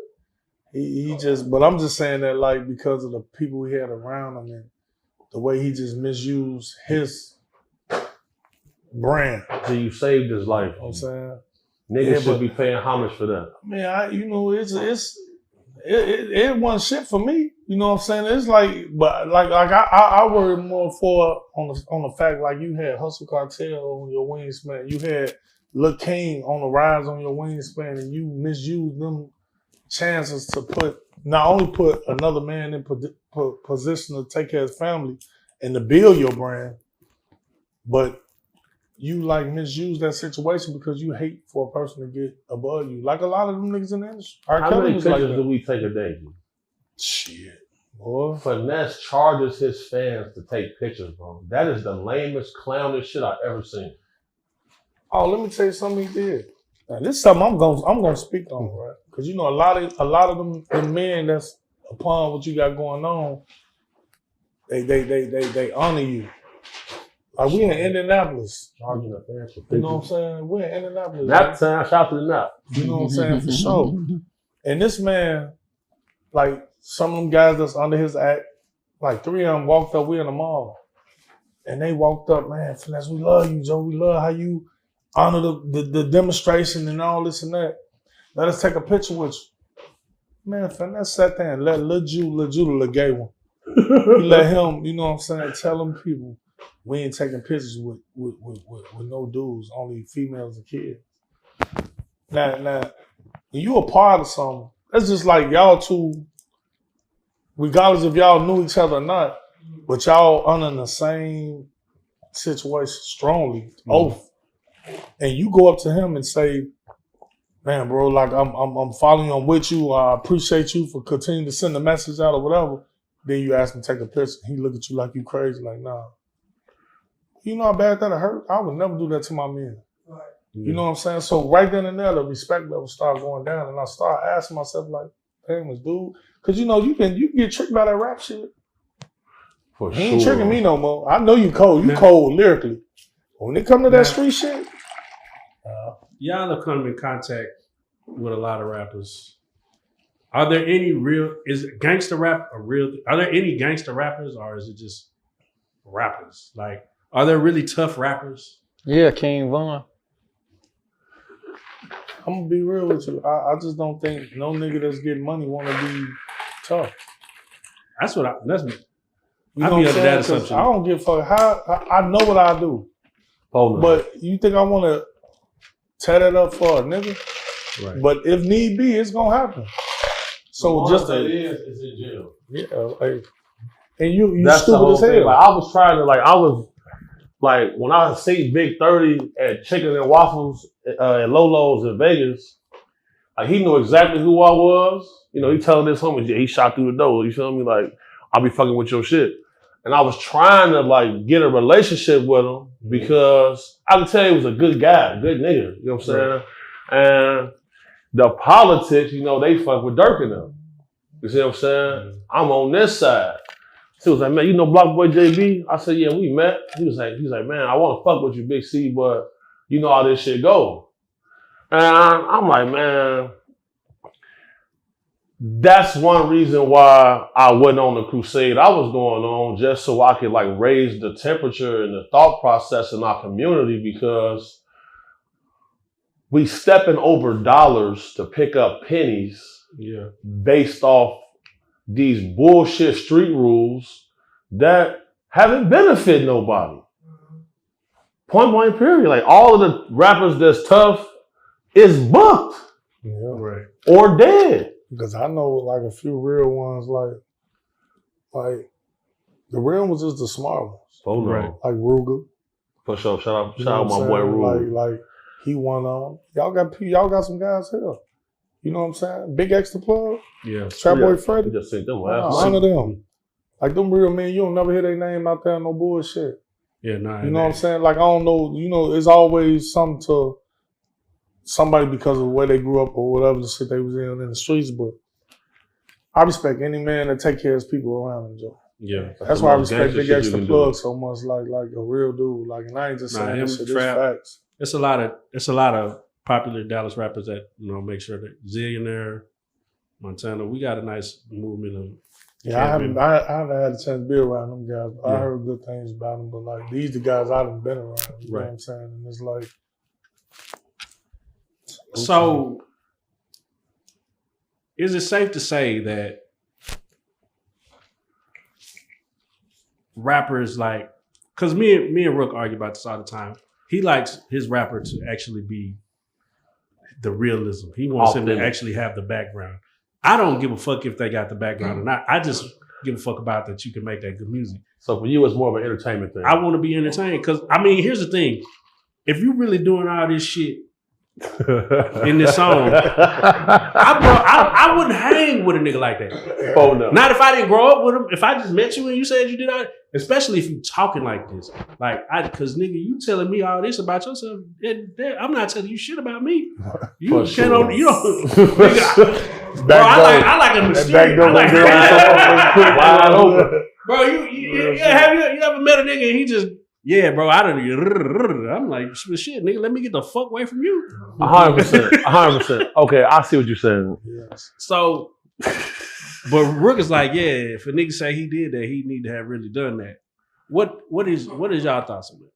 He just, but I'm just saying that like because of the people he had around him and the way he just misused his brand. So you saved his life. You know what I'm saying? Niggas should be paying homage for that. Man, it wasn't shit for me. You know what I'm saying? It's like, but like I worry more on the fact like you had Hustle Cartel on your wingspan, you had Lil King on the rise on your wingspan, and you misused them chances to not only put another man in position to take care of his family and to build your brand, but you like misuse that situation because you hate for a person to get above you. Like a lot of them niggas in the industry. How many pictures do we take a day? Shit. Boy. Finesse charges his fans to take pictures, bro. That is the lamest, clownish shit I've ever seen. Oh, let me tell you something he did. Now, this is something I'm gonna speak on, right? Because you know a lot of them men that's upon what you got going on, they honor you. Like we in Indianapolis. You know what I'm saying? We're in Indianapolis. Nap time, shout to the nap. You know what I'm saying? For sure. And this man, like some of them guys that's under his act, like 3 of them walked up, we in the mall. And they walked up, man, Finesse, we love you, Joe. We love how you honor the demonstration and all this and that. Let us take a picture with you. Man, Finesse sat there and let Lil Judah, the gay one. He let him, you know what I'm saying, tell them people, we ain't taking pictures with no dudes, only females and kids. Now, when you a part of something, that's just like y'all two, regardless if y'all knew each other or not, but y'all under the same situation strongly, oath. And you go up to him and say, man, bro, like I'm following you, I'm with you, I appreciate you for continuing to send the message out or whatever. Then you ask him to take a picture. He look at you like you crazy, like, nah. You know how bad that'll hurt? I would never do that to my men. Right. You know what I'm saying? So right then and there, the respect level start going down, and I start asking myself, like, damn, this dude, because you know you can get tricked by that rap shit. For he ain't tricking me no more. I know you cold. You cold lyrically. When it come to that street shit, y'all have come in contact with a lot of rappers. Are there any is gangster rap a real? Are there any gangster rappers, or is it just rappers? Like, are there really tough rappers? Yeah, King Von. I'm gonna be real with you. I just don't think no nigga that's getting money want to be tough. That's what that's me. You know what I'm saying? 'Cause I don't give a fuck. I know what I do. Oh, no. But you think I want to tear that up for a nigga? Right. But if need be, it's gonna happen. So just is in jail. Yeah, like, and you That's stupid as hell. Thing. Like, I was trying to, I was like, when I see Big 30 at Chicken and Waffles at Lolo's in Vegas, like, he knew exactly who I was. You know, he telling this homie, he shot through the door. You feel me? Like, I'll be fucking with your shit. And I was trying to get a relationship with him because I can tell he was a good guy, good nigga. You know what I'm saying? And the politics, you know, they fuck with Dirk and them. You see what I'm saying? I'm on this side. So he was like, man, you know Block Boy JB? I said, yeah, we met. He was like, man, I want to fuck with you, Big C, but you know how this shit go. And I'm like, man, that's one reason why I wasn't on the crusade I was going on, just so I could raise the temperature and the thought process in our community, because we stepping over dollars to pick up pennies based off these bullshit street rules that haven't benefited nobody. Point blank period. Like, all of the rappers that's tough is booked. Yeah. Right. Or dead. Because I know a few real ones, like the real ones is the smart ones. Oh no. Right. Like Ruger. For sure. Shout out my boy Ruger. Like he won y'all got some guys here. You know what I'm saying? Big X the Plug. Yeah. Trap Boy Freddy. Just seen them last none of them. Like them real men, you don't never hear their name out there, no bullshit. Yeah, nah. You know what I'm saying? Like, I don't know, you know, it's always something to somebody because of where they grew up or whatever the shit they was in the streets, but I respect any man that take care of his people around him, Joe. Yeah. That's why I respect Big X the Plug so much, like a real dude. Like, and I ain't just saying this shit, it's facts. It's a lot of popular Dallas rappers that, you know, make sure that Zillionaire, Montana, we got a nice movement of. Yeah, I haven't had a chance to be around them guys. But I heard good things about them, but these the guys I haven't been around. You know what I'm saying? And it's like. So, is it safe to say that rappers because me and Rook argue about this all the time. He likes his rapper to actually be the realism. He wants him to actually have the background. I don't give a fuck if they got the background or not. I just give a fuck about that you can make that good music. So for you, it's more of an entertainment thing. I want to be entertained because, here's the thing. If you're really doing all this shit in this song. I wouldn't hang with a nigga like that. Oh no. Not if I didn't grow up with him. If I just met you and you said you did not, especially if you talking like this. Cause nigga, you telling me all this about yourself. I'm not telling you shit about me. You can't nigga. Bro, I like a mysterious. Wide open. Bro, you ever met a nigga and he just, yeah, bro, I don't. I'm like, shit, nigga, let me get the fuck away from you. 100%. Okay, I see what you're saying. Yes. So, but Rook is like, yeah, if a nigga say he did that, he need to have really done that. What is y'all thoughts on it?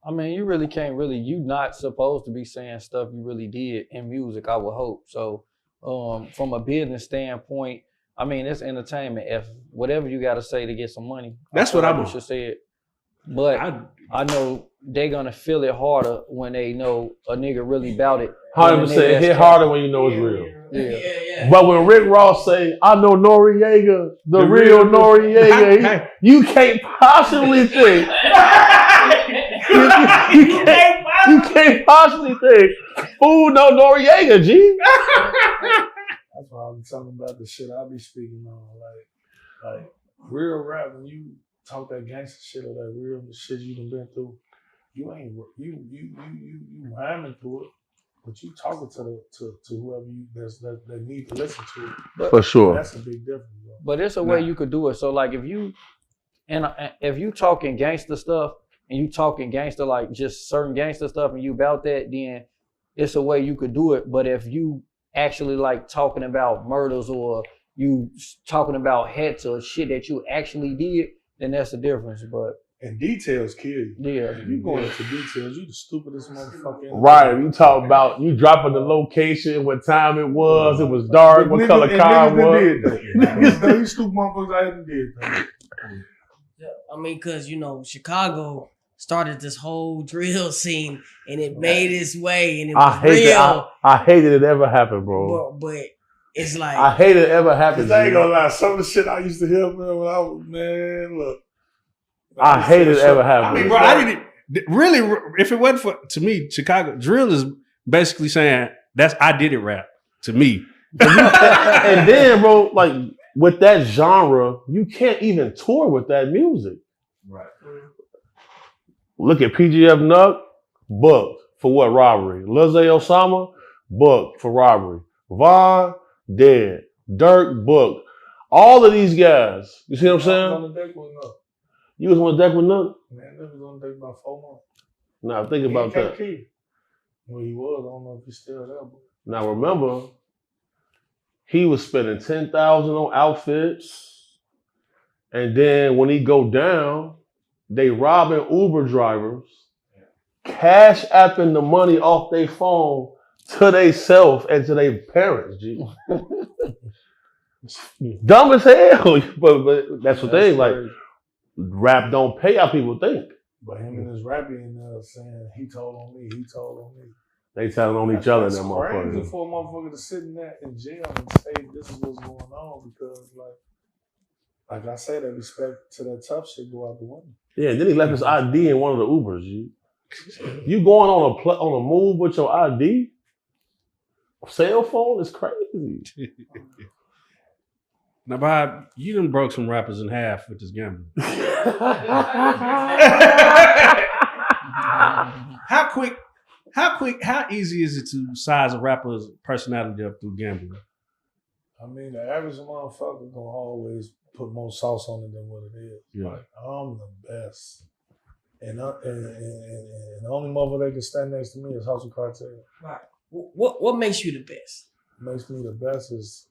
I mean, you really can't you not supposed to be saying stuff you really did in music, I would hope. So, from a business standpoint, I mean, it's entertainment. If whatever you got to say to get some money, that's what I should say it. But I know they're gonna feel it harder when they know a nigga really about it. 100%. It hit harder when you know it's real. Yeah. But when Rick Ross say, "I know Noriega, the real Noriega," you can't possibly think. you can't possibly think. Fool, no Noriega, G. That's why I'm talking about the shit I be speaking on, like real rap. When you talk that gangster shit or that real shit you done been through, you ain't you rhyming through it, but you talking to whoever that need to listen to it. But for sure, that's a big difference. Bro. But it's a way you could do it. So like if you talking gangster stuff and you talking gangster like just certain gangster stuff and you about that, then it's a way you could do it. But if you actually like talking about murders or you talking about hits or shit that you actually did, then that's the difference. But and details kill you. Yeah. If you going into details, you the stupidest motherfucker. Right. You talk about you dropping the location, what time it was dark, what color car it was. These stupid motherfuckers I haven't did that. Yeah, I mean, cause Chicago started this whole drill scene and it made its way and it was real. I hated it ever happened, bro. But it's like I hate it ever happened. I ain't gonna lie, some of the shit I used to hear, man, when I was look. I hate it ever happened. I mean, bro, I didn't really. If it wasn't to me, Chicago drill is basically saying I did it rap to me. And then, bro, like with that genre, you can't even tour with that music. Right. Look at PGF Nuck, booked for what robbery? Lizzie Osama, booked for robbery. Vaughn, dead. Dirk, booked. All of these guys, you see what I'm saying? On the deck with Nuck. You was on the deck with Nuck? Man, that was on the deck about 4 months. Now think about that. Well, he was. I don't know if he's still there. But... Now remember, he was spending $10,000 on outfits, and then when he go down, they robbing Uber drivers, cash apping the money off their phone to they self and to their parents. G. Dumb as hell, but that's the thing. Like rap don't pay how people think. But him and his rapping saying he told on me. They telling on each other. That motherfucker. Crazy for a motherfucker to sit in jail and say this is what's going on because like I say, that respect to that tough shit go out the window. Yeah, and then he left his ID in one of the Ubers. You going on a move with your ID? Cell phone is crazy. Now, Bob, you done broke some rappers in half with this gambling. How easy is it to size a rapper's personality up through gambling? I mean, the average motherfucker gonna always put more sauce on it than what it is. Yeah. Like, I'm the best. And the only motherfucker that can stand next to me is Hustle Cartel. Right. What makes you the best? What makes me the best is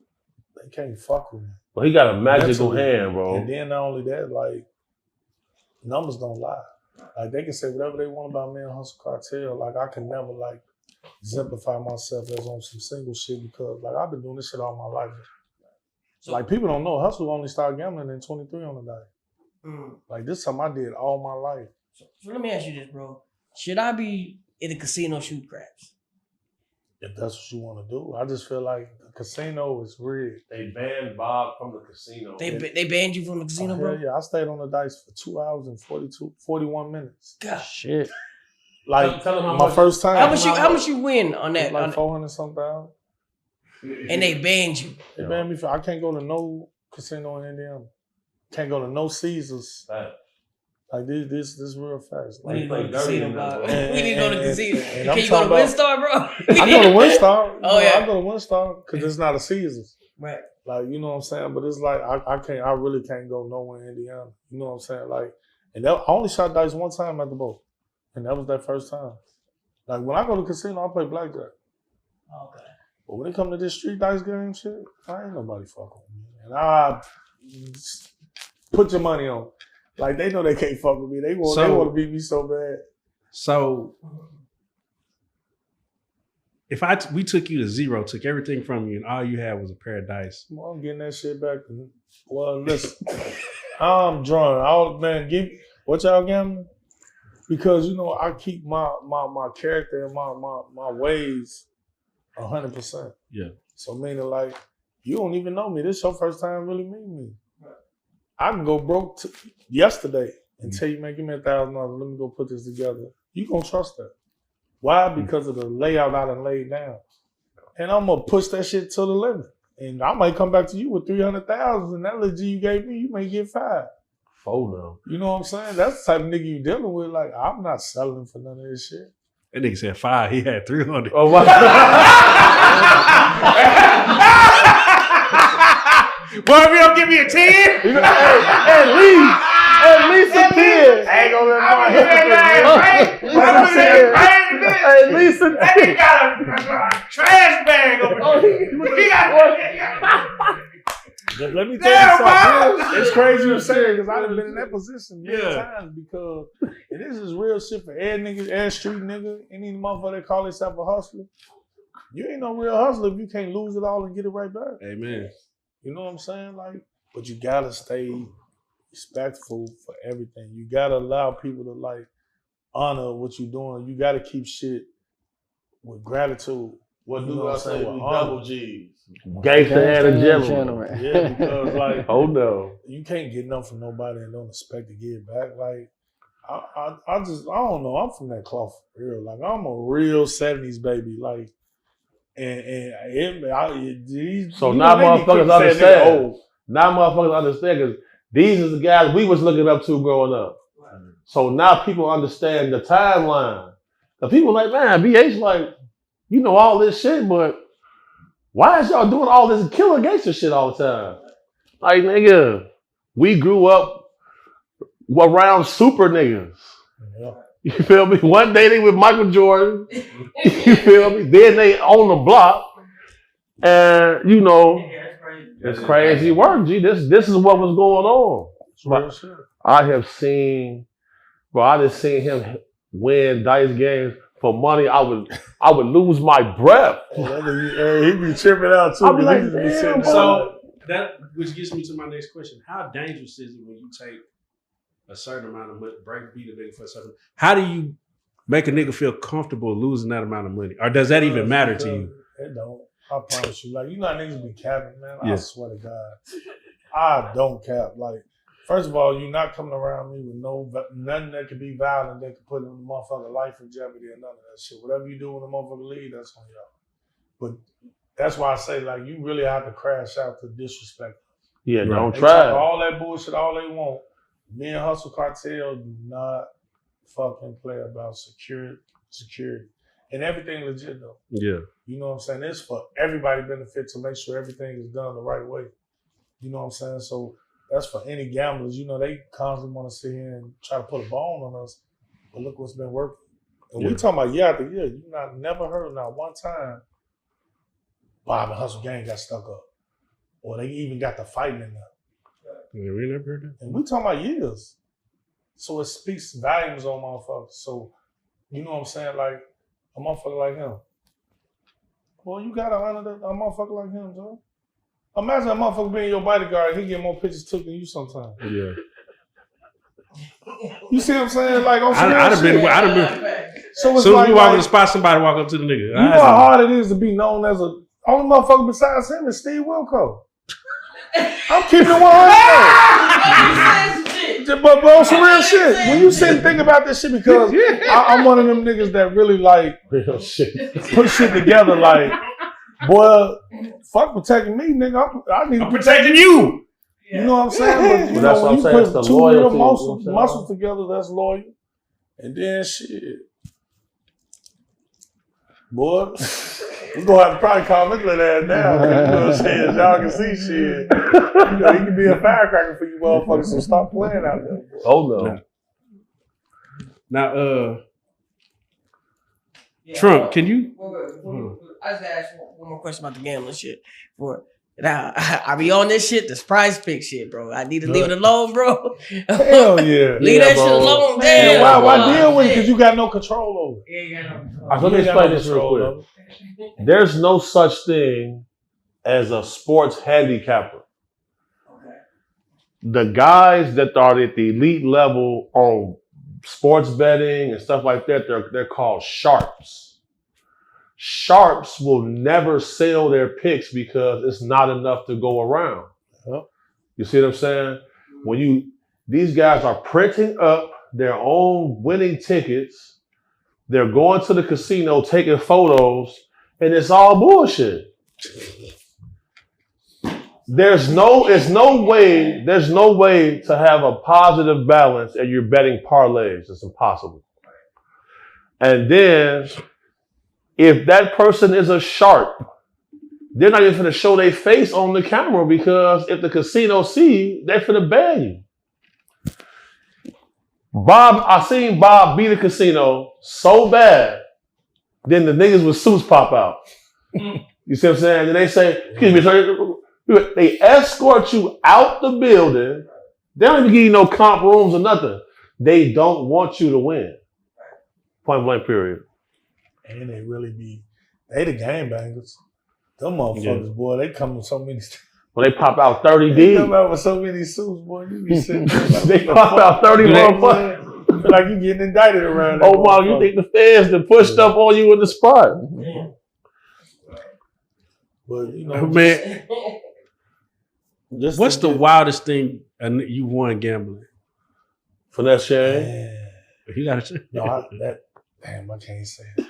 they can't fuck with me. Well, he got a magical hand, bro. And then not only that, like, numbers don't lie. Like, they can say whatever they want about me and Hustle Cartel. Like, I can never, like, exemplify myself as on some single shit because, like, I've been doing this shit all my life. So, like, people don't know. Hustle only started gambling in 23 on the day. Like, this time I did all my life. So let me ask you this, bro. Should I be in a casino shooting craps? If that's what you want to do. I just feel like the casino is rigged. They banned Bob from the casino. They banned you from the casino, bro? Yeah, I stayed on the dice for 2 hours and 41 minutes. God. Shit. Like Tell them how my much. first time. How much you win on that? Like 400 something. And they banned you. They banned me for. I can't go to no casino in Indiana. Can't go to no Caesars. Like this real fast. We Like, need to go to the casino, bro. We And- need to go to the and- casino. and Can I'm you go to talking about- Windstar, bro? I go to Windstar. Oh, yeah. I go to Windstar because it's not a Caesars. Right. Like, you know what I'm saying? But it's like I really can't go nowhere in Indiana. You know what I'm saying? Like, and I only shot dice one time at the boat. And that was that first time. Like when I go to casino, I play blackjack. Okay. But when it come to this street dice game shit, I ain't nobody fuck with me. And I put your money on. Like they know they can't fuck with me. They want to beat me so bad. So if we took you to zero, took everything from you, and all you had was a pair of dice. Well, I'm getting that shit back. Well, listen, I'm drawing. Man, what y'all gambling? Because you know I keep my character and my ways 100%. Yeah. So meaning like you don't even know me. This your first time really meeting me. I can go broke yesterday and tell you, man, give me $1,000. Let me go put this together. You gonna trust that? Why? Because of the layout I done laid down, and I'm gonna push that shit to the limit. And I might come back to you with 300,000, and that little G you gave me, you may get 5. Now. You know what I'm saying? That's the type of nigga you dealing with. Like, I'm not selling for none of this shit. That nigga said 5. He had 300. Oh, wow. Well, if you don't give me a 10, You know, at least a 10. I ain't gonna let at least a 10. that nigga got a trash bag over here. Let me tell you something. It's crazy you saying because I've been in that position many times because, and this is real shit for every nigga, every street nigga, any motherfucker that call himself a hustler. You ain't no real hustler if you can't lose it all and get it right back. Amen. You know what I'm saying? Like, but you gotta stay respectful for everything. You gotta allow people to like honor what you're doing. You gotta keep shit with gratitude. What You know do I what I'm say? saying? We With double honor. G's. Gangsta and a gentleman. Yeah, because like Hold on. you can't get nothing from nobody and don't expect to get it back. Like I don't know. I'm from that cloth for real. Like I'm a real 70s baby. Like So now motherfuckers understand. Now motherfuckers understand because these are the guys we was looking up to growing up. So now people understand the timeline. The people like, man, BH like, you know all this shit, but why is y'all doing all this killer gangster shit all the time? Like, nigga, we grew up around super niggas. Yeah. You feel me? One day they with Michael Jordan. You feel me? Then they on the block. And, you know, it's crazy work, G. This is what was going on. Real shit. I have seen, bro, I just seen him win dice games for money. I would lose my breath. He be tripping out too. I'll be like, He damn, sitting bro. So that which gets me to my next question: how dangerous is it when you take a certain amount of money, beat a nigga for a certain? How do you make a nigga feel comfortable losing that amount of money, or does that even matter to you? It don't. I promise you. Like, you know how niggas be capping, man. Yeah. I swear to God, I don't cap. Like, first of all, you're not coming around me with nothing that could be violent that could put the motherfucker life in jeopardy or none of that shit. Whatever you do when the motherfucker leave, that's on y'all. But that's why I say, like, you really have to crash out to disrespect. Yeah, don't They try. talk all that bullshit, all they want. Me and Hustle Cartel do not fucking play about security. And everything legit, though. Yeah. You know what I'm saying? It's for everybody's benefit to make sure everything is done the right way. You know what I'm saying? So that's for any gamblers. You know, they constantly want to sit here and try to put a bone on us. But look what's been working. And we talking about year after year. You never heard not one time Bob and Hustle Gang got stuck up. Or they even got the fighting in there. Yeah, we never heard that. And we talking about years. So it speaks volumes on motherfuckers. So, you know what I'm saying? Like, a motherfucker like him. Well, you gotta honor a motherfucker like him, Joe. Imagine a motherfucker being your bodyguard, he get more pictures took than you sometimes. Yeah. You see what I'm saying? Like, on some I'd have real been. shit. I'd have been. So it's Soon as like, we walk in the spot, somebody walk up to the nigga. you know how hard it is to be known as a only motherfucker besides him is Steve Wilco. I'm keeping it 100. but on some real shit, when you sit and think about this shit, because I'm one of them niggas that really like real shit, put shit together. Like, boy, fuck protecting me, nigga. I'm protecting you. You know what I'm saying? But you know, when you put two real muscles together, that's loyal. And then shit, boy, we gonna have to probably call this little ass down. You know what I'm saying? Y'all can see shit. You know, he can be a firecracker for you motherfuckers, so stop playing out there. Oh no. Now, Trump, can you? I just ask one more question about the gambling shit. Now, I be on this shit, this prize pick shit, bro. I need to leave it alone, bro. Hell yeah. Leave that shit alone, damn. Why deal with it? Because you got no control over it. Yeah, you got no control. Let me explain this real quick. There's no such thing as a sports handicapper. Okay. The guys that are at the elite level on sports betting and stuff like that, they're called sharps. Sharps will never sell their picks because it's not enough to go around. Yep. You see what I'm saying? These guys are printing up their own winning tickets, they're going to the casino taking photos, and it's all bullshit. There's no way to have a positive balance and you're betting parlays. It's impossible. And then if that person is a sharp, they're not even going to show their face on the camera because if the casino see, they're going to ban you. I seen Bob beat a casino so bad, then the niggas with suits pop out. You see what I'm saying? And they say, excuse me, sir, they escort you out the building. They don't even give you no comp rooms or nothing. They don't want you to win. Point blank period. And they the gangbangers. Them motherfuckers, boy, they come with so many. When they pop out 30 deep. They come out with so many suits, boy. You be sitting there like, they pop out 30 motherfuckers. Feel like you getting indicted around. Oh, wow, you think the feds that pushed up on you in the spot? But you know, man, what's the wildest thing you won gambling? Finesse2Tymes. You gotta. No, damn, I can't say it.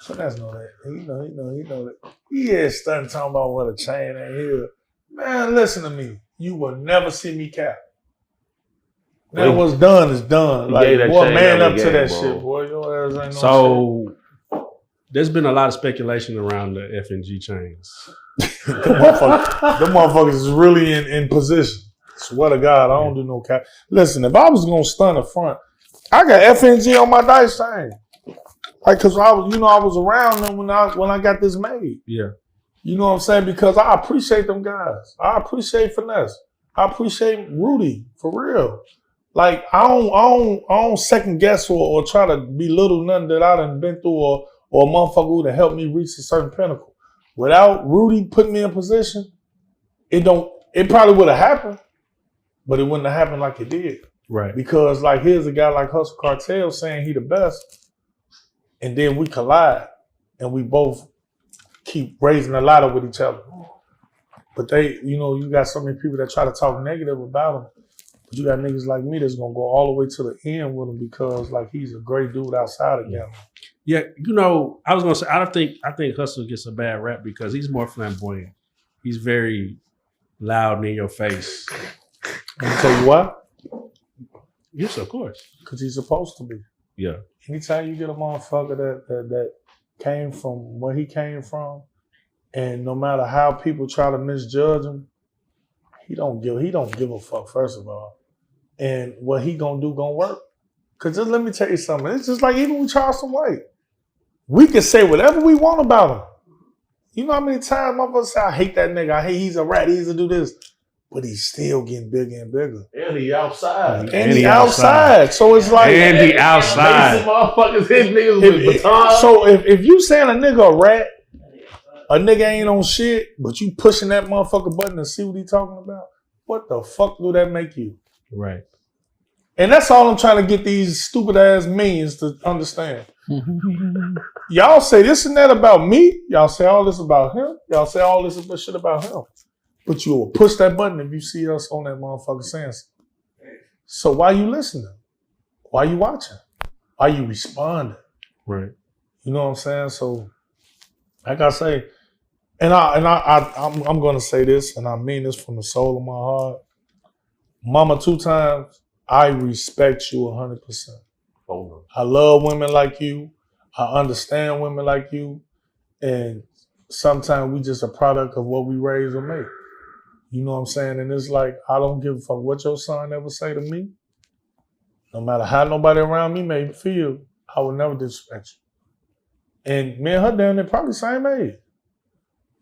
Finesse know that. He know that. He is starting talking about what a chain ain't here. Man, listen to me. You will never see me cap. Now what's done is done. Like, boy, man up to that shit, boy. Your ass ain't no shit. There's been a lot of speculation around the F&G chains. Them motherfuckers is really in position. Swear to God, I don't do no cap. Listen, if I was gonna stun the front, I got F&G on my dice chain. Like, cause I was around them when I got this made. Yeah. You know what I'm saying? Because I appreciate them guys. I appreciate Finesse. I appreciate Rudy, for real. Like, I don't second guess or try to belittle nothing that I done been through or a motherfucker who done helped me reach a certain pinnacle. Without Rudy putting me in position, it probably would have happened, but it wouldn't have happened like it did. Right. Because like here's a guy like Hustle Cartel saying he the best, and then we collide and we both keep raising the ladder with each other. But you got so many people that try to talk negative about him. But you got niggas like me that's gonna go all the way to the end with him because like he's a great dude outside of gambling. Yeah, I was gonna say I think Hustle gets a bad rap because he's more flamboyant. He's very loud and in your face. And tell you why? Yes, of course. Because he's supposed to be. Yeah. Anytime you get a motherfucker that came from where he came from, and no matter how people try to misjudge him, he don't give a fuck, first of all. And what he gonna do gonna work. Cause just let me tell you something. It's just like even with Charleston White. We can say whatever we want about him. You know how many times motherfuckers say, I hate that nigga, I hate he's a rat, he's a do this. But he's still getting bigger and bigger. And he outside. And he outside. So it's like. And he outside. Motherfuckers hit niggas with batons. So if you saying a nigga a rat, a nigga ain't on shit, but you pushing that motherfucker button to see what he talking about, what the fuck do that make you? Right. And that's all I'm trying to get these stupid ass minions to understand. Y'all say this and that about me. Y'all say all this about him. Y'all say all this shit about him. But you will push that button if you see us on that motherfucker saying something. So why you listening? Why you watching? Why you responding? Right. You know what I'm saying? So, like I say, I'm gonna say this, and I mean this from the soul of my heart. Mama 2Tymes, I respect you 100%. Oh, no. I love women like you. I understand women like you. And sometimes we just a product of what we raise or make. You know what I'm saying? And it's like, I don't give a fuck what your son ever say to me. No matter how nobody around me may feel, I will never disrespect you. And me and her down there probably same age.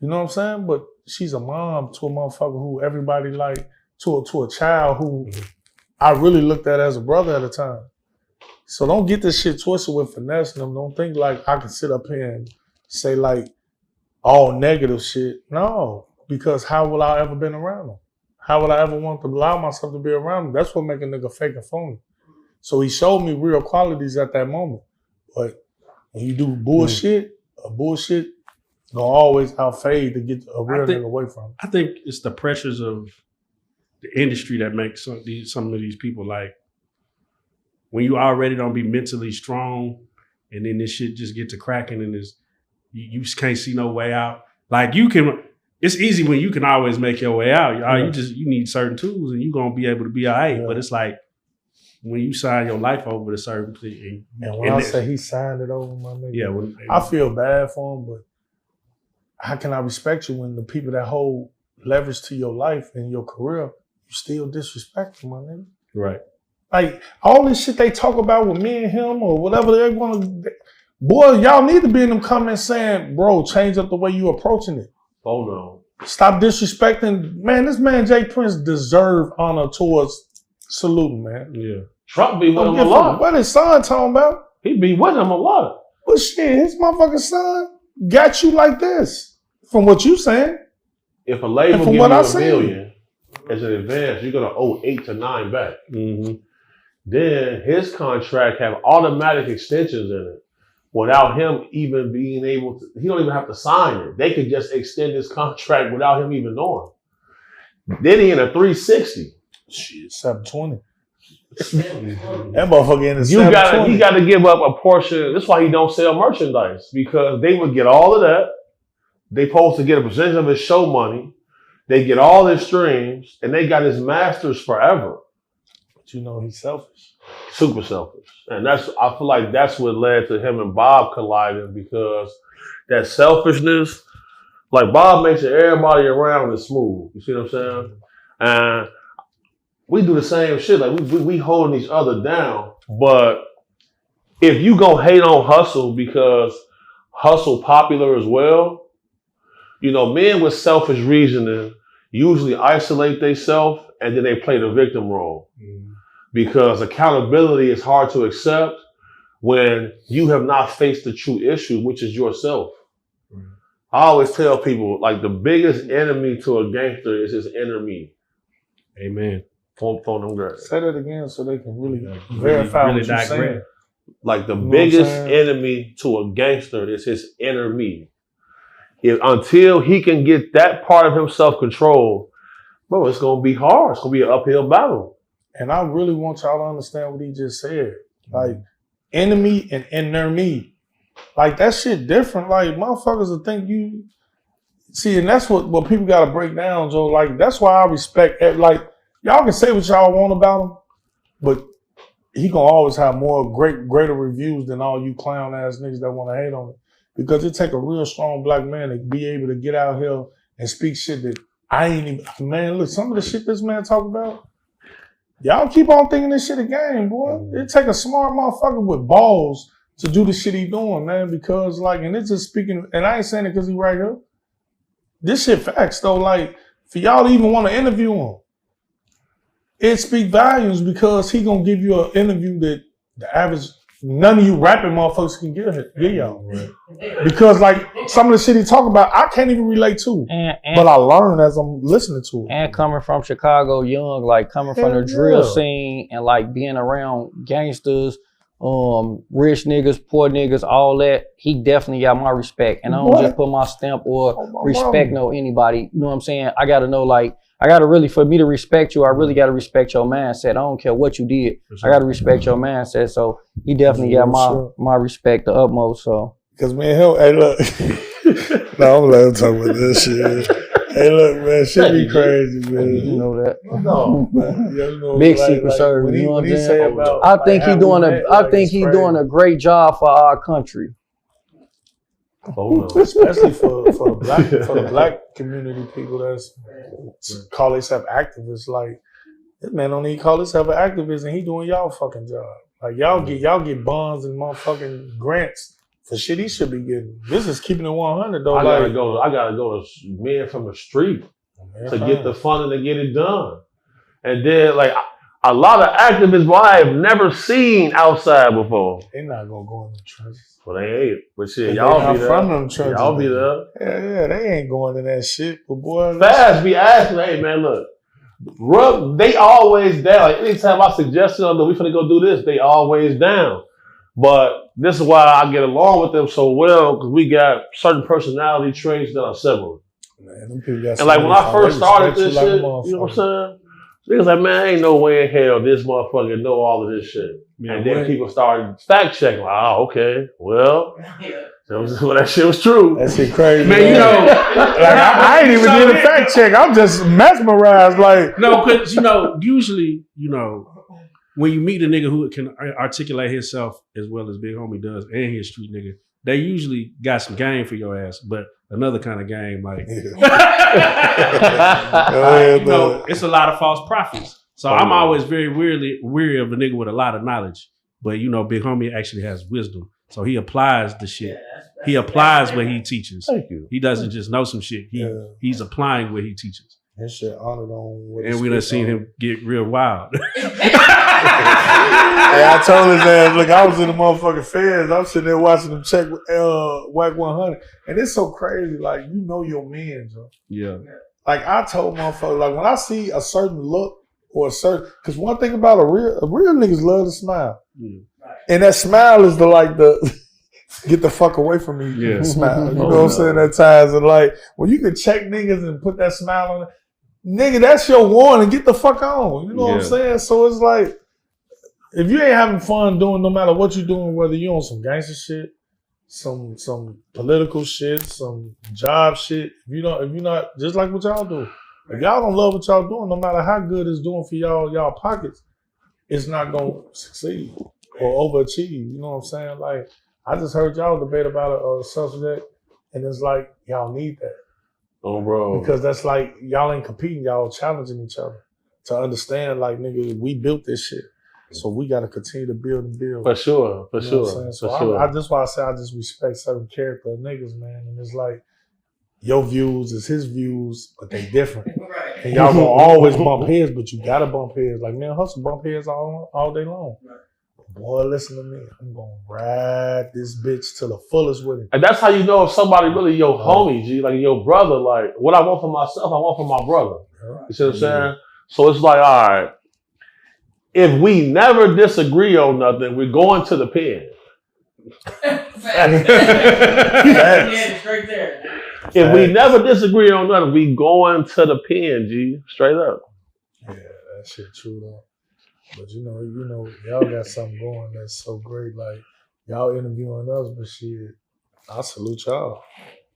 You know what I'm saying? But she's a mom to a motherfucker who everybody like, to a child who I really looked at as a brother at the time. So don't get this shit twisted with Finesse and them. Don't think like I can sit up here and say like all negative shit. No, because how will I ever been around them? How would I ever want to allow myself to be around them? That's what make a nigga fake and phony. So he showed me real qualities at that moment. But when you do bullshit, bullshit gonna always outfade to get a real nigga away from it. I think it's the pressures of the industry that makes some of these people like, when you already don't be mentally strong and then this shit just get to cracking and you just can't see no way out. Like it's easy when you can always make your way out. You need certain tools and you're gonna be able to be all right. Yeah. But it's like when you sign your life over to certain things. And when I say he signed it over, my nigga, I feel bad for him, but how can I respect you when the people that hold leverage to your life and your career, you still disrespect them, my nigga? Right. Like, all this shit they talk about with me and him or whatever they want to, boy, y'all need to be in them comments saying, bro, change up the way you approaching it. Oh, no. Stop disrespecting. Man, this man, Jay Prince, deserve honor towards saluting, man. Yeah. Trump be with him a lot. What his son talking about? He be with him a lot. But shit, his motherfucking son got you like this, from what you saying. If a label gives you $1 million as an advance, you're going to owe 8 to 9 back. Mm-hmm. Then his contract have automatic extensions in it without him even being able to, he don't even have to sign it. They could just extend his contract without him even knowing. Then he in a 360. Shit, 720. That motherfucker in the 720. He got to give up a portion. That's why he don't sell merchandise, because they would get all of that. They supposed to get a percentage of his show money. They get all his streams, and they got his masters forever. You know he's selfish. Super selfish. And I feel like that's what led to him and Bob colliding, because that selfishness, like Bob makes it everybody around is smooth. You see what I'm saying? And we do the same shit. Like we holding each other down. But if you go hate on Hustle because Hustle popular as well, you know, men with selfish reasoning usually isolate themselves and then they play the victim role. Because accountability is hard to accept when you have not faced the true issue, which is yourself. I always tell people, like, the biggest enemy to a gangster is his inner me. Amen. Phone them girls. Say that again so they can really verify what you're saying. Like, the biggest enemy to a gangster is his inner me. Until he can get that part of himself controlled, bro, it's going to be hard. It's going to be an uphill battle. And I really want y'all to understand what he just said. Like, enemy and inner me. Like, that shit different. Like, motherfuckers will think you... See, and that's what people got to break down, Joe. Like, that's why I respect... Like, y'all can say what y'all want about him, but he gonna always have more greater reviews than all you clown-ass niggas that want to hate on it. Because it take a real strong black man to be able to get out here and speak shit that I ain't even... Man, look, some of the shit this man talk about... Y'all keep on thinking this shit a game, boy. It take a smart motherfucker with balls to do the shit he doing, man. Because, like, and it's just speaking, and I ain't saying it because he right here. This shit facts, though. Like, for y'all to even want to interview him, it speak volumes because he gonna give you an interview that the average, none of you rapping motherfuckers can give y'all. Right. Because, like, some of the shit he talk about, I can't even relate to. But I learn as I'm listening to it. And coming from Chicago young, like coming from the drill scene and like being around gangsters, rich niggas, poor niggas, all that, he definitely got my respect. And I don't just put my stamp or respect no anybody. You know what I'm saying? I gotta know, like, I gotta really, for me to respect you, I really gotta respect your mindset. I don't care what you did. I gotta respect your mindset. So he definitely got my respect the utmost. So. Cause man, hey look, no, I'm letting talk about this shit. Hey look, man, shit be crazy, man. You know that. No, man. You know, Big Secret Service. You know what I'm saying? I think he's doing a great job for our country. Especially for the black community, people that's call themselves activists. Like this man don't even call himself an activist, and he doing y'all fucking job. Like y'all get bonds and motherfucking grants for shit he should be getting. This is keeping it 100 though. I gotta go to men from the street to get the funding to get it done, and then like. A lot of activists I have never seen outside before. They not gonna go in the trenches. Well, they ain't. But shit, y'all be there. From them trenches. Y'all be there. Yeah, they ain't going in that shit. But boy, Fast be asking, hey man, look, they always down. Like anytime I suggest to them that we finna go do this, they always down. But this is why I get along with them so well, because we got certain personality traits that are similar. Man, them people got and like when I first started this shit, you know what I'm saying? Niggas like, man, ain't no way in hell this motherfucker know all of this shit. Yeah, and then people started fact checking. Like, oh, okay, well, that shit was true. That shit crazy. Man, you know, like, I ain't even did a fact check. I'm just mesmerized. Like, no, because usually, when you meet a nigga who can articulate himself as well as Big Homie does, and his street nigga, they usually got some game for your ass, but another kind of game, like it's a lot of false prophets. So I'm always very weary of a nigga with a lot of knowledge. But Big Homie actually has wisdom. So he applies the shit. He applies what he teaches. Thank you. He doesn't just know some shit. He's applying what he teaches. That shit honored on what and we done seen him get real wild. Hey, I told his ass, look, I was in the motherfucking feds. I'm sitting there watching them check Whack 100. And it's so crazy. Like, your man, bro. Yeah. Like, I told motherfuckers, like, when I see a certain look or a certain, because one thing about a real niggas love to smile. Yeah. And that smile is the get the fuck away from me smile. You know what I'm saying? At times, and like, when you can check niggas and put that smile on it, nigga, that's your warning. Get the fuck on. You know what I'm saying? So it's like, if you ain't having fun doing, no matter what you're doing, whether you on some gangster shit, some political shit, some job shit, if you're not just like what y'all do, if y'all don't love what y'all doing, no matter how good it's doing for y'all pockets, it's not gonna succeed or overachieve. You know what I'm saying? Like, I just heard y'all debate about a subject, and it's like y'all need that. Oh, bro. Because that's like y'all ain't competing, y'all challenging each other to understand. Like, nigga, we built this shit. So we got to continue to build and build. For sure. So I just why I say I just respect certain character of niggas, man. And it's like your views is his views, but they different. Right. And y'all gonna always bump heads, but you gotta bump heads. Like, man, Hustle bump heads all day long. Right. Boy, listen to me. I'm gonna ride this bitch to the fullest with it. And that's how you know if somebody really your homie, G, like your brother. Like, what I want for myself, I want for my brother. Right. You see what I'm saying? So it's like, all right. If we never disagree on nothing, we're going to the pen. Yeah, straight there. If we never disagree on nothing, we going to the pen, G. Straight up. Yeah, that shit true though. But y'all got something going that's so great. Like, y'all interviewing us, but shit, I salute y'all.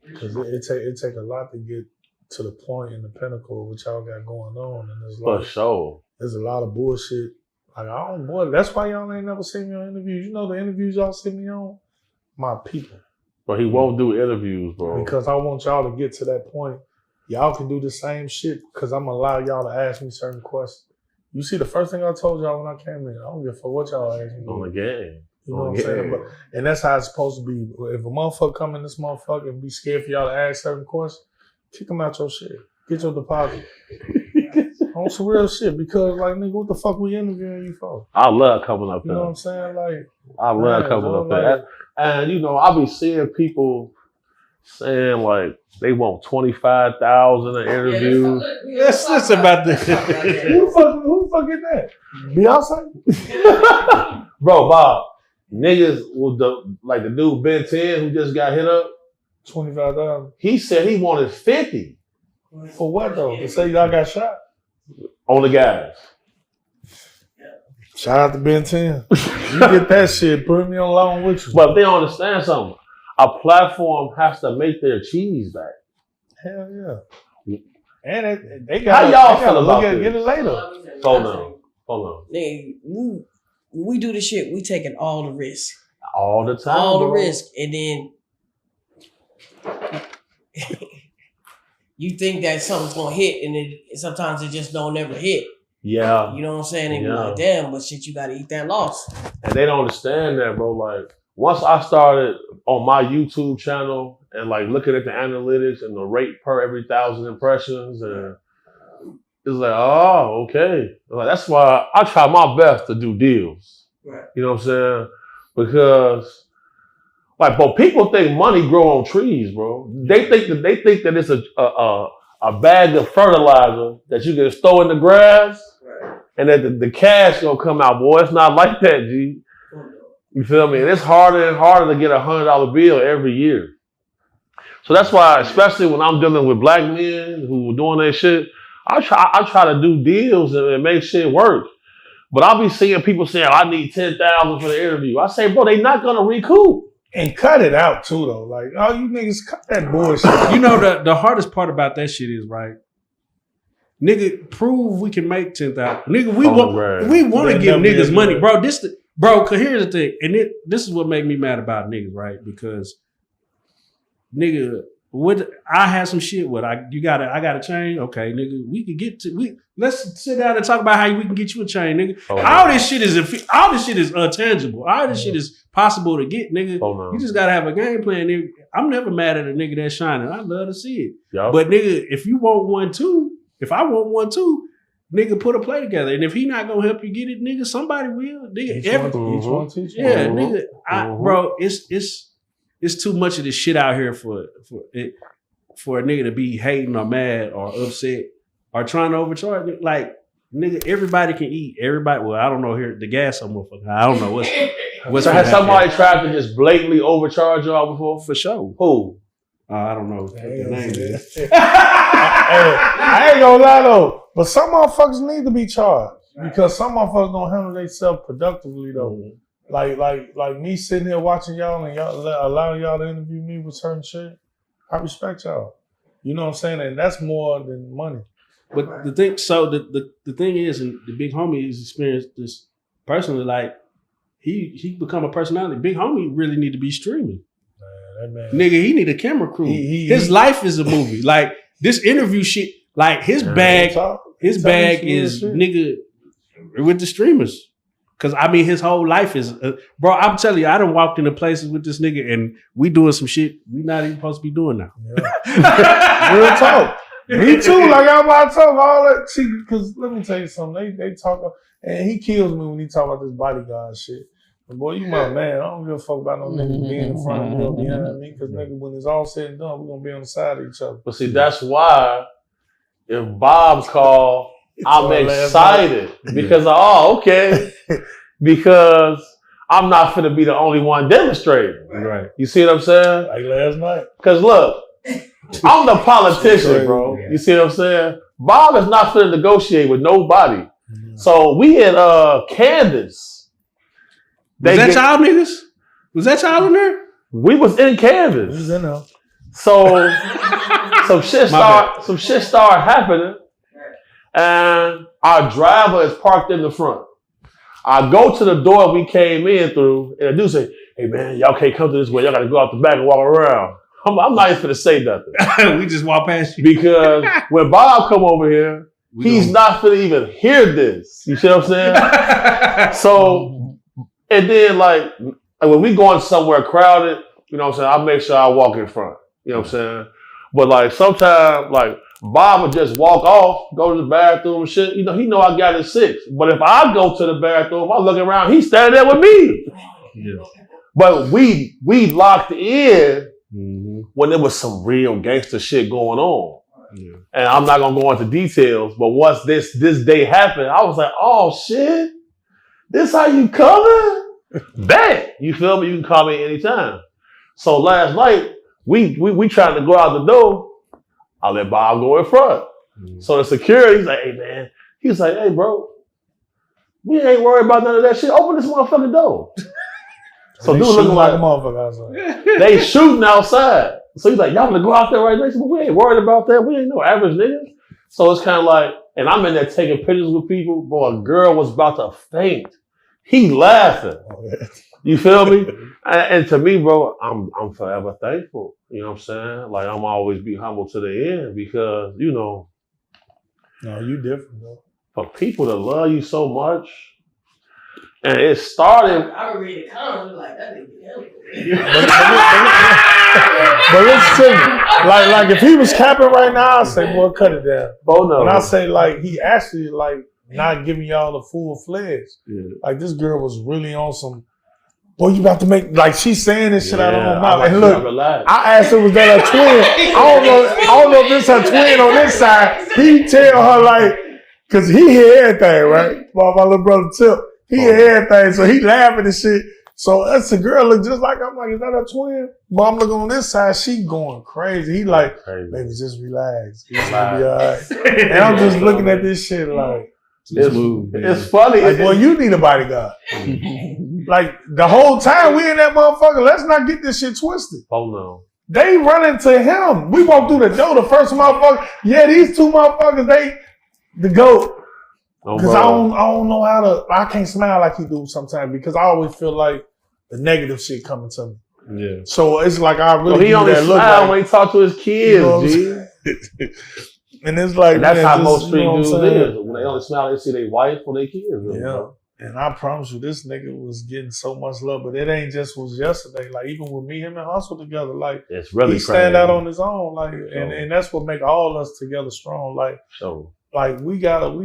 Because it take a lot to get to the point and the pinnacle of what y'all got going on. And there's for sure. There's a lot of bullshit. Like, that's why y'all ain't never seen me on interviews. The interviews y'all see me on? My people. But he won't do interviews, bro. Because I want y'all to get to that point. Y'all can do the same shit because I'm going to allow y'all to ask me certain questions. You see, the first thing I told y'all when I came in, I don't give a fuck what y'all ask me. On the game. You know what I'm saying? And that's how it's supposed to be. If a motherfucker come in this motherfucker and be scared for y'all to ask certain questions, kick them out your shit. Get your deposit. On some real shit, because like, nigga, what the fuck we interviewing you for? I love coming up there. You know what I'm saying? Like, I love coming up there. And I be seeing people saying like they want 25,000 an interview. That's about this. Who the fuck is that? Beyonce? Bro, Bob, niggas with the dude Ben 10 who just got hit up. 25,000. He said he wanted 50. For what though? To say y'all got shot? On the guys. Shout out to Ben 10. You get that shit, put me along with you. But they don't understand something. A platform has to make their cheese back. Hell yeah. And they got. How y'all feel about get this? it later. Hold on. Nigga, when we do this shit, we taking all the risk. All the time. All the bro. risk. And then you think that something's gonna hit, and sometimes it just don't ever hit. Yeah. You know what I'm saying? And Yeah. be like, damn, but shit, you gotta eat that loss. And they don't understand that, bro. Like, once I started on my YouTube channel and like looking at the analytics and the rate per every 1,000 impressions, and it's like, oh, okay. Like, that's why I try my best to do deals. Right. You know what I'm saying? Because, like, but people think money grow on trees, bro. They think that it's a bag of fertilizer that you can throw in the grass, Right. and that the cash gonna come out. Boy, it's not like that, G. You feel me? And it's harder and harder to get a $100 bill every year. So that's why, especially when I'm dealing with black men who are doing that shit, I try to do deals and make shit work. But I'll be seeing people saying, I need 10,000 for the interview. I say, bro, they not gonna recoup. And cut it out too though. Like, oh, you niggas cut that bullshit. You know the hardest part about that shit is, right? Nigga, prove we can make 10,000. Nigga, we want to give niggas money, bro. Cause here's the thing, and this is what make me mad about niggas, right? Because nigga, I had some shit with I got a chain. Okay, nigga, let's sit down and talk about how we can get you a chain, nigga. All this shit is tangible. All this shit is possible to get, nigga. You just gotta have a game plan, nigga. I'm never mad at a nigga that's shining. I love to see it. Yep. But nigga, if you want one too, if I want one too, nigga, put a play together. And if he not gonna help you get it, nigga, somebody will. Nigga, each one teach one. Yeah, nigga. Bro, it's too much of this shit out here for a nigga to be hating or mad or upset or trying to overcharge. Like, nigga, everybody can eat. Everybody, well, I don't know here, the gas some motherfucker. I don't know what's So has somebody tried to just blatantly overcharge y'all before? For sure. Who? I don't know what the name is. I ain't gonna lie though, but some motherfuckers need to be charged because some motherfuckers don't handle themselves productively though. Like me sitting here watching y'all and y'all allowing y'all to interview me with certain shit. I respect y'all. You know what I'm saying? And that's more than money. But the thing is, and the big homie has experienced this personally, like he become a personality. Big homie really need to be streaming. Man. Nigga, he need a camera crew. His life is a movie. Like this interview shit, like his bag is nigga with the streamers. Cause I mean, his whole life is, bro. I'm telling you, I done walked into places with this nigga, and we doing some shit we not even supposed to be doing now. Yeah. Real talk. Me too. Like I'm about to talk all that shit. Cause let me tell you something. They talk, and he kills me when he talk about this bodyguard shit. But boy, you my man. I don't give a fuck about no niggas being in front of me or behind me. Cause nigga, when it's all said and done, we're gonna be on the side of each other. But see, that's why if Bob's call, I'm excited because okay. Because I'm not finna be the only one demonstrating. Right. You see what I'm saying? Like last night. Cause look, I'm the politician, bro. You see what I'm saying? Bob is not finna negotiate with nobody. Mm-hmm. So we at Candace. Was that y'all niggas? Was that y'all in there? We was in Canvas. We was in there. So some shit started happening, and our driver is parked in the front. I go to the door we came in through, and I do say, "Hey man, y'all can't come to this way. Y'all got to go out the back and walk around." I'm not even gonna say nothing. We just walk past you because when Bob come over here, he's not gonna even hear this. You see what I'm saying? So. And then, like when we going somewhere crowded, you know what I'm saying, I make sure I walk in front. You know what I'm saying? But, like, sometimes, like, Bob would just walk off, go to the bathroom and shit. You know, he know I got his 6. But if I go to the bathroom, I look around, he's standing there with me. Yeah. But we locked in when there was some real gangster shit going on. Yeah. And I'm not going to go into details, but once this day happened, I was like, oh, shit. This how you coming? Bet. You feel me? You can call me anytime. So last night, we trying to go out the door. I let Bob go in front. So the security, he's like, hey man, he's like, hey bro, we ain't worried about none of that shit. Open this motherfucking door. So dude looking like a motherfucker outside. They shooting outside. So he's like, y'all gonna go out there right next to me? We ain't worried about that. We ain't no average niggas. So it's kind of like, and I'm in there taking pictures with people. Boy, a girl was about to faint. He laughing. You feel me? And to me, bro, I'm forever thankful. You know what I'm saying? Like I'm always be humble to the end because, you know. No, you different, bro. For people to love you so much. And it started. I would read the comments like that nigga. But listen to me. Like if he was capping right now, I'd say, boy, cut it down. Oh no. And I say like he actually like not giving y'all the full fledged. Yeah. Like this girl was really on some. Boy, you about to make like she's saying this shit out of her mouth. And look, I asked her, was that her twin? I don't know if it's her twin on this side. He tell her like, cause he hear everything, right? My little brother Tip, he hear everything, so he laughing and shit. So that's the girl look just like I'm like, is that her twin? But I'm looking on this side, she going crazy. He like, baby, just relax. It's gonna be all right. And I'm just looking at this shit like. It's funny. Like, boy, you need a bodyguard. Like the whole time we in that motherfucker, let's not get this shit twisted. Oh no. They running to him. We walk through the door, the first motherfucker. Yeah, these two motherfuckers, they the GOAT. Because I don't know how to, I can't smile like he do sometimes because I always feel like the negative shit coming to me. Yeah. So it's like I really he only smile when he talk to his kids, G. And it's like, and that's how most street dudes is. When they only smile, they see their wife or their kids. Really, yeah. Bro. And I promise you, this nigga was getting so much love, but it ain't just was yesterday. Like even with me, him and Hustle together, like it's really he stand out on his own. Like and that's what make all us together strong. Like like we got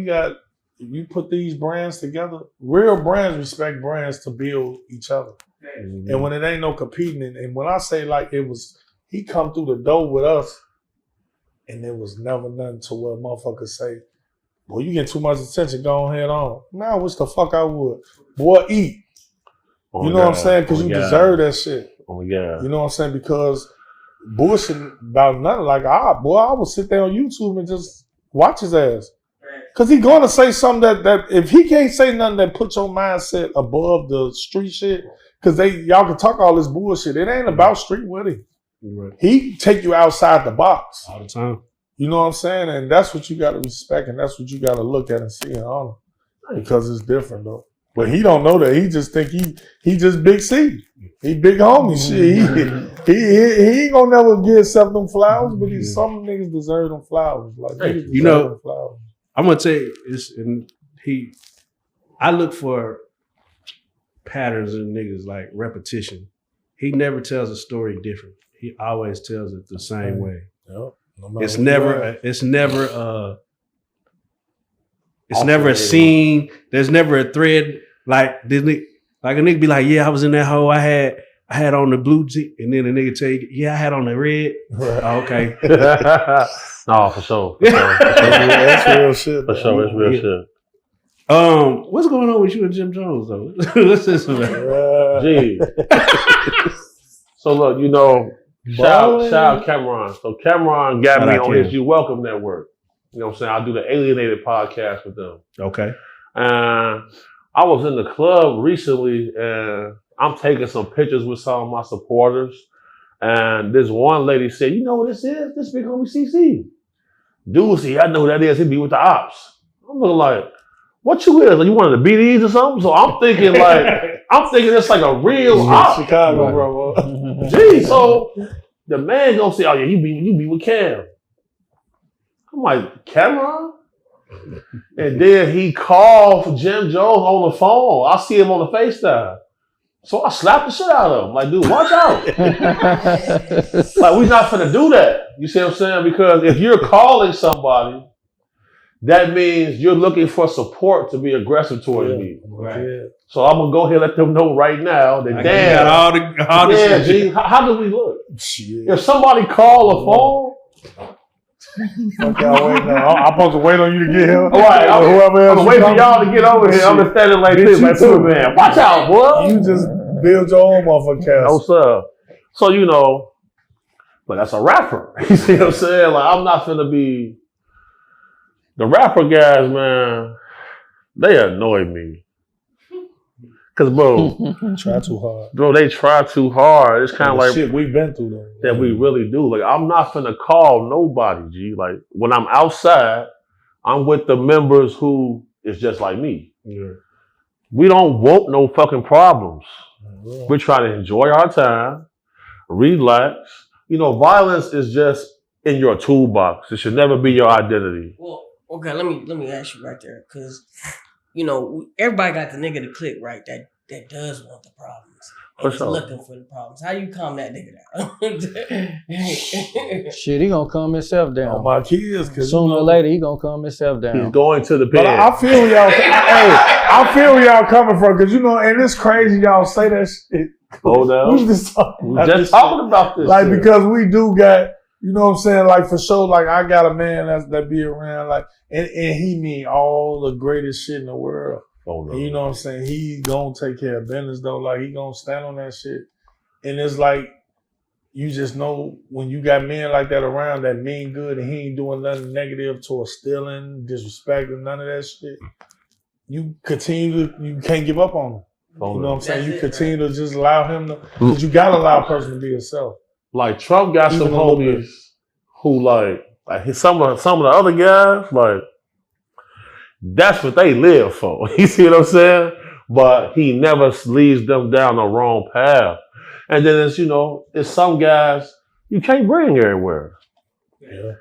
you put these brands together, real brands respect brands to build each other. Mm-hmm. And when it ain't no competing, and when I say like it was, he come through the door with us, and there was never nothing to where motherfuckers say, boy, you get too much attention, go ahead on. Now, I wish the fuck I would. Boy, eat. You know what I'm saying? Because you deserve that shit. Oh, yeah. You know what I'm saying? Because bullshit about nothing. Like, I would sit there on YouTube and just watch his ass. Because he going to say something that if he can't say nothing that puts your mindset above the street shit, because y'all can talk all this bullshit. It ain't about street with him. Right. He take you outside the box. All the time. You know what I'm saying? And that's what you got to respect, and that's what you got to look at and see and honor. Because it's different, though. But he don't know that. He just think he just Big C. He big homie shit. He ain't gonna never give himself them flowers, but some niggas deserve them flowers. Like niggas deserve them flowers. I'm gonna tell you, I look for patterns in niggas like repetition. He never tells a story different. He always tells it the same way. Yep. It's never a scene. There's never a thread. Like this nigga, like a nigga be like, yeah, I was in that hole. I had on the blue jean, and then the nigga tell you, yeah, I had on the red. Oh, okay. No, for sure. That's real shit. For sure, it's real shit. What's going on with you and Jim Jones though? What's this about? Gee. So look, you know, shout out Cameron. So Cameron got me on his You Welcome network. You know what I'm saying? I do the Alienated podcast with them. Okay. I was in the club recently and I'm taking some pictures with some of my supporters. And this one lady said, you know what this is? This big homie CC. Dude, see, I know who that is. He be with the ops. I'm looking like, what you is? Like, you one of the BDs or something? So I'm thinking it's like a real op. Chicago, bro. Gee, so the man gonna say, oh yeah, you be with Cam. I'm like, Cameron? And then he called Jim Jones on the phone. I see him on the FaceTime. So I slapped the shit out of him. Like, dude, watch out. Like, we not finna do that. You see what I'm saying? Because if you're calling somebody, that means you're looking for support to be aggressive towards me. Right. Yeah. So I'm gonna go ahead and let them know right now that damn, all the G, how do we look? Shit. If somebody call a phone, okay, I'm supposed to wait on you to get here. All right, I'm waiting for y'all to get over here. I'm standing like this, like Superman. Watch out, boy. You just build your own motherfucking cast. No, sir. So, you know, but that's a rapper. You see what I'm saying? Like, I'm not finna be the rapper guys, man. They annoy me. Cause bro, Try too hard. bro, they try too hard. It's kind of like shit we've been through though. that we really do. Like, I'm not finna call nobody, G. Like, when I'm outside, I'm with the members who is just like me. Yeah. We don't want no fucking problems. We're trying to enjoy our time, relax. You know, violence is just in your toolbox. It should never be your identity. Well, okay, let me ask you right there, because you know everybody got the nigga to click right that does want the problems. And he's looking for the problems. How you calm that nigga down? Shit, he gonna calm himself down. On my kids, cause sooner or later he gonna calm himself down. He's going to the pen. But I feel y'all. I feel where y'all coming from, cause you know, and it's crazy y'all say that shit. Hold on. We just talking about this. Like, shit. because we do got, you know what I'm saying? Like, for sure, like, I got a man that be around, like, and he mean all the greatest shit in the world. And you know what I'm saying? He gonna take care of business though. Like, he gonna stand on that shit. And it's like, you just know when you got men like that around that mean good and he ain't doing nothing negative towards stealing, disrespecting, none of that shit. You can't give up on him. You know what I'm saying? You continue to just allow him to, because you gotta allow a person to be himself. Like, Trump got some homies who like some of the other guys, like, that's what they live for. You see what I'm saying? But he never leads them down the wrong path. And then it's some guys you can't bring everywhere. Yeah.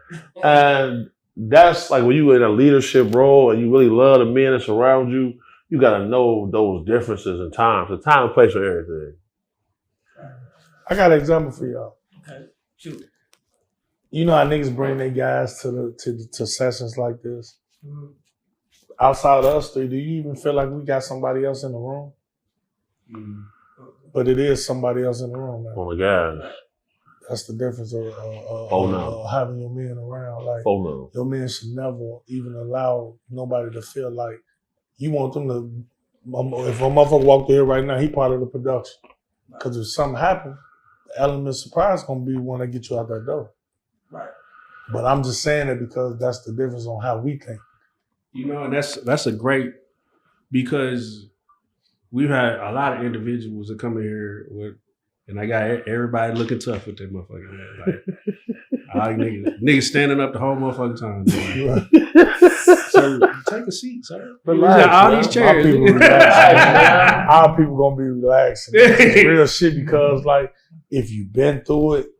And that's like when you in a leadership role and you really love the men that surround you, you gotta know those differences in times. The time and place for everything. I got an example for y'all. Okay, shoot. You know how niggas bring their guys to sessions like this? Mm-hmm. Outside of us three, do you even feel like we got somebody else in the room? Mm. But it is somebody else in the room, man. Oh my God. That's the difference of having your men around. Like, your men should never even allow nobody to feel like you want them to. If a motherfucker walked in here right now, he part of the production. Because if something happens, the element of surprise gonna be one that get you out that door. Right. But I'm just saying it because that's the difference on how we think. You know, and that's a great, because we've had a lot of individuals that come in here with, and I got everybody looking tough with that motherfucker. Man. Like, niggas standing up the whole motherfucking time. So take a seat, sir. Relax, all these chairs. Our people gonna be relaxed. It's real shit because, like, if you've been through it,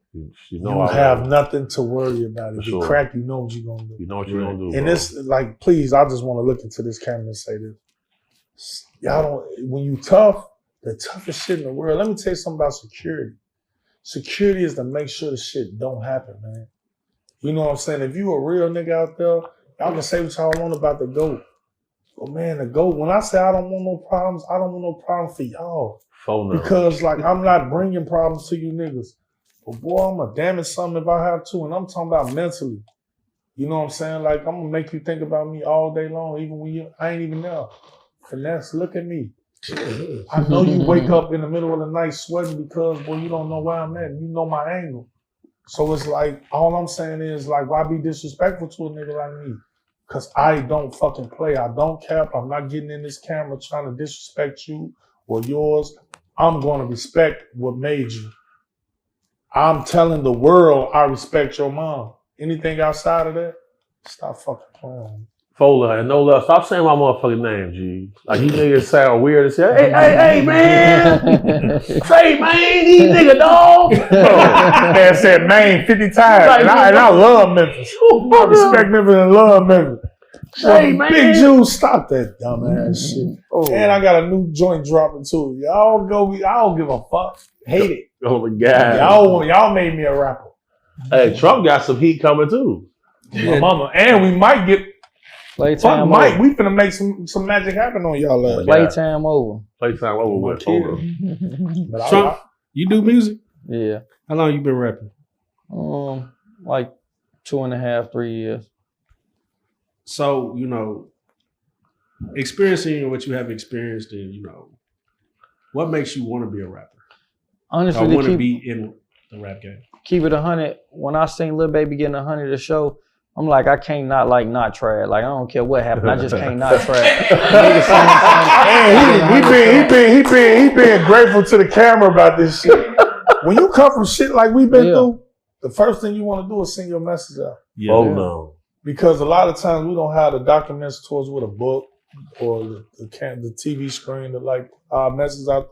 you have nothing to worry about. If you crack, you know what you're gonna do. You know what you're gonna do. And it's like, please, I just want to look into this camera and say this. Y'all don't. When you tough, the toughest shit in the world. Let me tell you something about security. Security is to make sure the shit don't happen, man. You know what I'm saying? If you a real nigga out there, y'all can say what y'all want about the GOAT. But man, the GOAT, when I say I don't want no problems, I don't want no problem for y'all. Because, like, I'm not bringing problems to you niggas. But boy, I'm gonna damage something if I have to. And I'm talking about mentally. You know what I'm saying? Like, I'm gonna make you think about me all day long, even when I ain't even there. Finesse, look at me. I know you wake up in the middle of the night sweating because, boy, you don't know where I'm at. You know my angle. So it's like, all I'm saying is, like, why be disrespectful to a nigga like me? Because I don't fucking play. I don't cap. I'm not getting in this camera trying to disrespect you or yours. I'm going to respect what made you. I'm telling the world I respect your mom. Anything outside of that, stop fucking playing. Fola and no love. Stop saying my motherfucking name, G. Like, you niggas sound weird and say, hey, man. Say, man, these nigga, dog. Man said man 50 times. Like, and I love Memphis. I respect Memphis and love Memphis. Say, man. Big Jews, stop that dumbass shit. And I got a new joint dropping too. Y'all go, I don't give a fuck. Hate it. Oh my God. Y'all made me a rapper. Hey, Trump got some heat coming too. My mama. And we might get Playtime Mike, over. we finna make some magic happen on y'all. Playtime over. Playtime over with. Trump, you do music? Yeah. How long you been rapping? Like 2.5, 3 years. So, you know, experiencing what you have experienced and, you know, what makes you want to be a rapper? Honestly, I want to be in the rap game. keep it 100. When I seen Lil Baby getting 100 a show, I'm like, I can't not try it. Like, I don't care what happened. I just can't not try it. He been grateful to the camera about this shit. When you come from shit like we've been through, the first thing you want to do is send your message out. Yeah. Oh no. Because a lot of times we don't have the documents towards with a book or the TV screen to like our message out.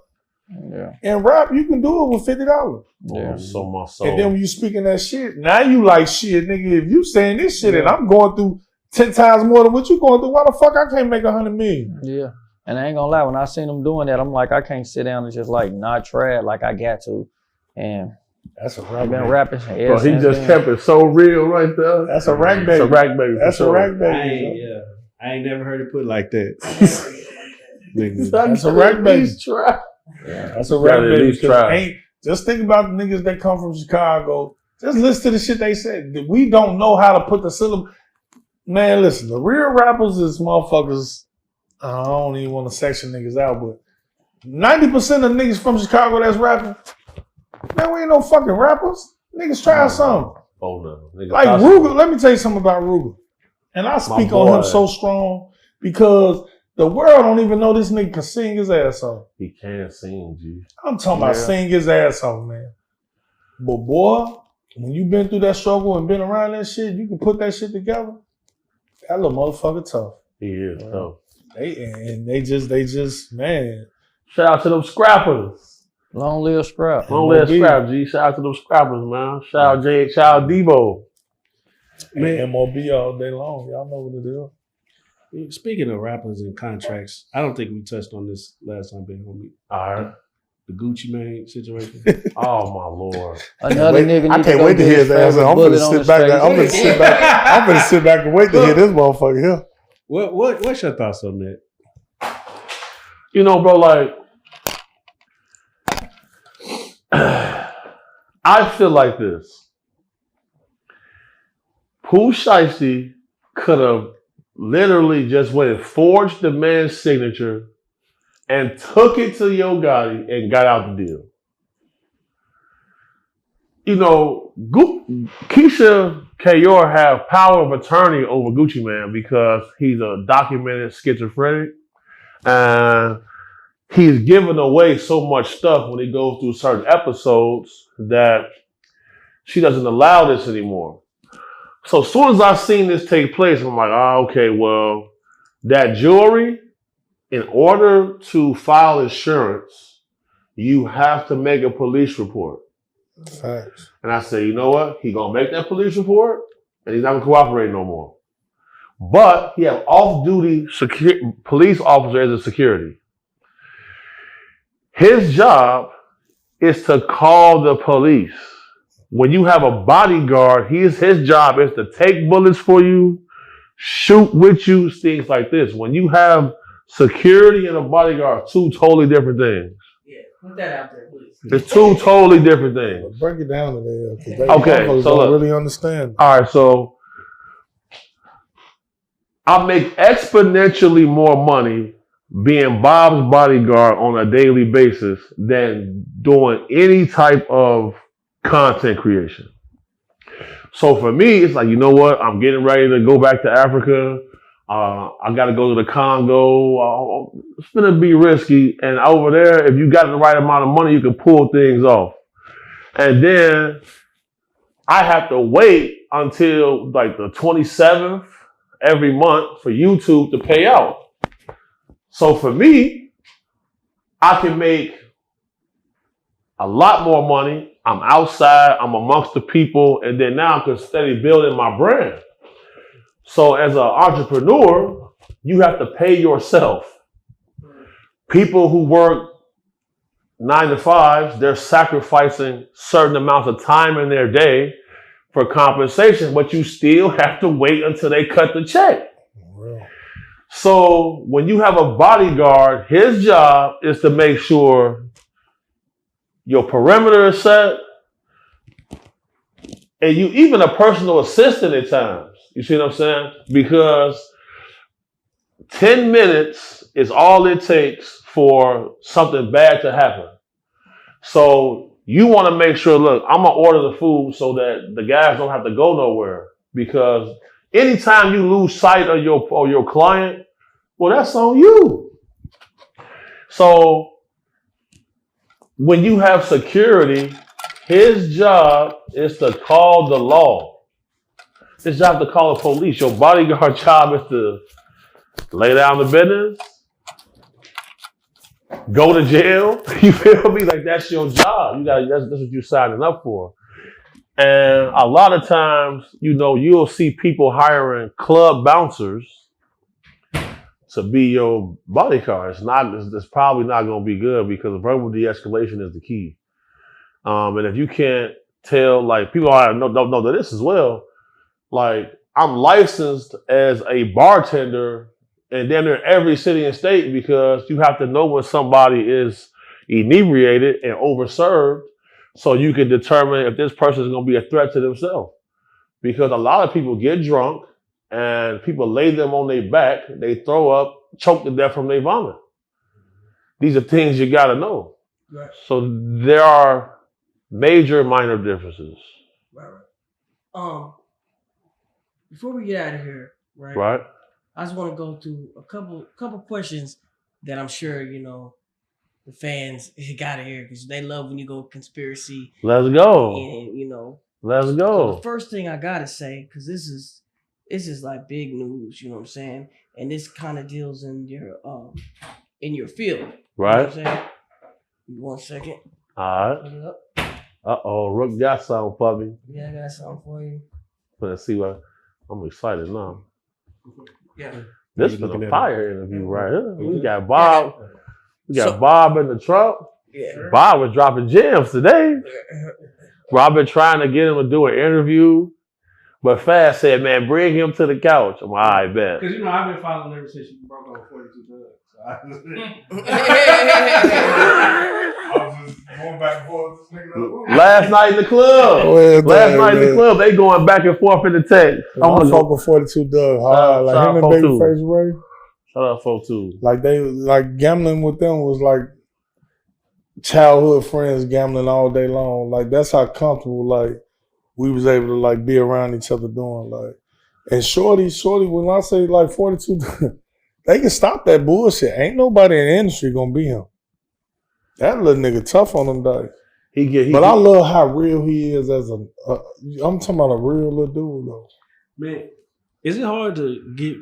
Yeah. And rap, you can do it with $50. Yeah. So my soul. And then when you speaking that shit, now you like shit, nigga. If you saying this shit and I'm going through 10 times more than what you going through, why the fuck I can't make 100 million? Yeah. And I ain't gonna lie, when I seen them doing that, I'm like, I can't sit down and just like not try it like I got to. And that's a rap. I've been rapping. Bro, he just kept it so real right there. That's a rack baby. It's a rack baby. That's a rack baby. I ain't never heard it put like that. That's a rack baby. Yeah, that's a rap baby. Just think about the niggas that come from Chicago. Just listen to the shit they said. We don't know how to put the syllable. Man, listen, the real rappers is motherfuckers. I don't even want to section niggas out, but 90% of niggas from Chicago that's rapping, man, we ain't no fucking rappers. Niggas try something. Oh no. Niggas like Ruger, let me tell you something about Ruger. And I speak on him so strong because the world don't even know this nigga can sing his ass off. He can sing, G. I'm talking about sing his ass off, man. But boy, when you been through that struggle and been around that shit, you can put that shit together. That little motherfucker tough. He is tough. They just, man. Shout out to them scrappers. Long live Scrap. Long live Scrap, G. Shout out to them scrappers, man. Shout out Jay, shout out Debo. Man, MOB all day long. Y'all know what it is. Speaking of rappers and contracts, I don't think we touched on this last time, big homie. All right. The Gucci Mane situation. Oh my Lord! Another nigga. I can't wait to hear his ass. I'm gonna sit back. I'm gonna sit back and wait to hear this motherfucker here. What's your thoughts on that? You know, bro, like I feel like this. Pooh Shiesty could have literally just went and forged the man's signature and took it to Yo Gotti and got out the deal. You know, Keisha Kayor have power of attorney over Gucci Mane because he's a documented schizophrenic. And he's giving away so much stuff when he goes through certain episodes that she doesn't allow this anymore. So as soon as I seen this take place, I'm like, okay, well, that jewelry, in order to file insurance, you have to make a police report. Facts. And I say, you know what? He gonna make that police report, and he's not gonna cooperate no more. But he have off-duty police officer as a security. His job is to call the police. When you have a bodyguard, his job is to take bullets for you, shoot with you, things like this. When you have security and a bodyguard, two totally different things. Yeah, put that out there, please. It's two totally different things. Break it down to there. Okay, so don't really understand. All right, so I make exponentially more money being Bob's bodyguard on a daily basis than doing any type of content creation. So for me, it's like, you know what? I'm getting ready to go back to Africa. I got to go to the Congo. It's going to be risky. And over there, if you got the right amount of money, you can pull things off. And then I have to wait until like the 27th every month for YouTube to pay out. So for me, I can make a lot more money. I'm outside, I'm amongst the people, and then now I can steady building my brand. So as an entrepreneur, you have to pay yourself. People who work 9 to 5, they're sacrificing certain amounts of time in their day for compensation, but you still have to wait until they cut the check. So when you have a bodyguard, his job is to make sure your perimeter is set, and you even a personal assistant at times. You see what I'm saying? Because 10 minutes is all it takes for something bad to happen. So you want to make sure, look, I'm going to order the food so that the guys don't have to go nowhere. Because anytime you lose sight of your client, well, that's on you. So when you have security, his job is to call the law. His job is to call the police. Your bodyguard job is to lay down the business, go to jail. You feel me? Like that's your job. That's what you're signing up for. And a lot of times, you'll see people hiring club bouncers to be your bodyguard. It's probably not going to be good because verbal de-escalation is the key. And if you can't tell, like people don't know that this as well. Like I'm licensed as a bartender and then in every city and state because you have to know when somebody is inebriated and overserved so you can determine if this person is going to be a threat to themselves. Because a lot of people get drunk and people lay them on their back, they throw up, choke to death from their vomit. These are things you got to know. Right. So there are major minor differences. Right. Before we get out of here, right? Right. I just want to go through a couple questions that I'm sure the fans got to hear because they love when you go conspiracy. Let's go. And let's go. So the first thing I gotta say, because this is like big news, you know what I'm saying, and this kind of deals in your field, right? You know what I'm saying? 1 second. All right. Put it up. Rook got something for me. Yeah, I got something for you. Let's see what I'm excited now. Yeah. This is a fire interview right here. We got Bob. We got Bob in the trunk. Yeah. Bob was dropping gems today. Rob been trying to get him to do an interview, but Fast said, "Man, bring him to the couch." I'm all right, bet. Because I've been following ever since you broke on 42 Thugs. So I was just going back and forth. Last night in the club. They going back and forth in the text. I'm fuck with 42 Doug. Like him and Babyface Ray. Shout out 42. Like gambling with them was like childhood friends gambling all day long. Like that's how comfortable like we was able to like be around each other doing like. And Shorty, when I say like 42, they can stop that bullshit. Ain't nobody in the industry gonna be him. That little nigga tough on them days. But I love how real he is as I'm talking about a real little dude though. Man, is it hard to get?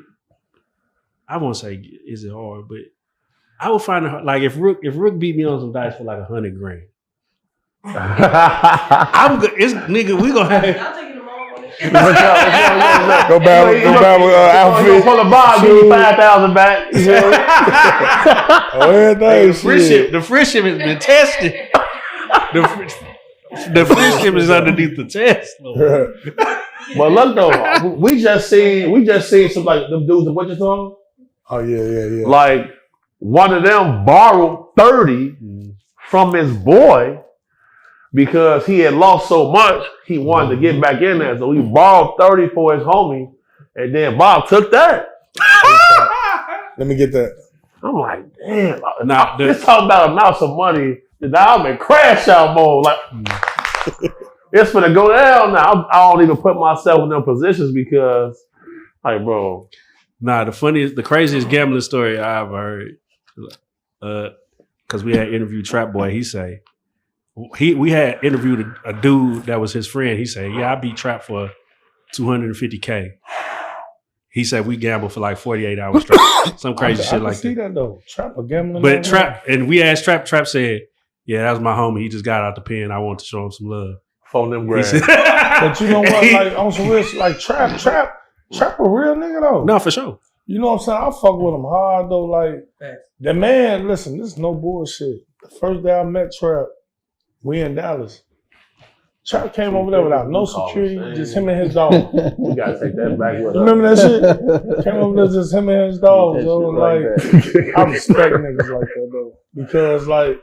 I won't say is it hard, but I would find it hard. Like if Rook beat me on some dice for like $100 grand, I'm good. It's nigga. We gonna have. I'm taking them all on it. Go back with outfit. Pull a Bob, give you 5,000 back. The friendship has been tested. The friendship is underneath the test. But look though, we just seen some like them dudes in Wichita. Oh yeah. Like one of them borrowed 30 from his boy because he had lost so much he wanted to get back in there. So he borrowed 30 for his homie, and then Bob took that. Let me get that. I'm like, damn. Let's talk about amounts of money that I'm in crash out mode. Like, it's gonna go down now. I don't even put myself in them positions because, like, bro. Nah, the craziest gambling story I ever heard. Because we had interviewed Trap Boy. He say we had interviewed a dude that was his friend. He said, "Yeah, I beat Trap for $250K." He said we gambled for like 48 hours straight. Some crazy shit like that. I see that though. Trap a gambling. But Trap, and we asked Trap. Trap said, "Yeah, that was my homie. He just got out the pen. I wanted to show him some love." Phone them grand. But you know what? Like on some real, like Trap a real nigga though. No, for sure. You know what I'm saying? I fuck with him hard though. Like the man. Listen, this is no bullshit. The first day I met Trap, we in Dallas. Trap came over there without no security, just him and his dog. We gotta take that back with us. Remember that shit? Came over there just him and his dog. So like I respect niggas like that though. Because like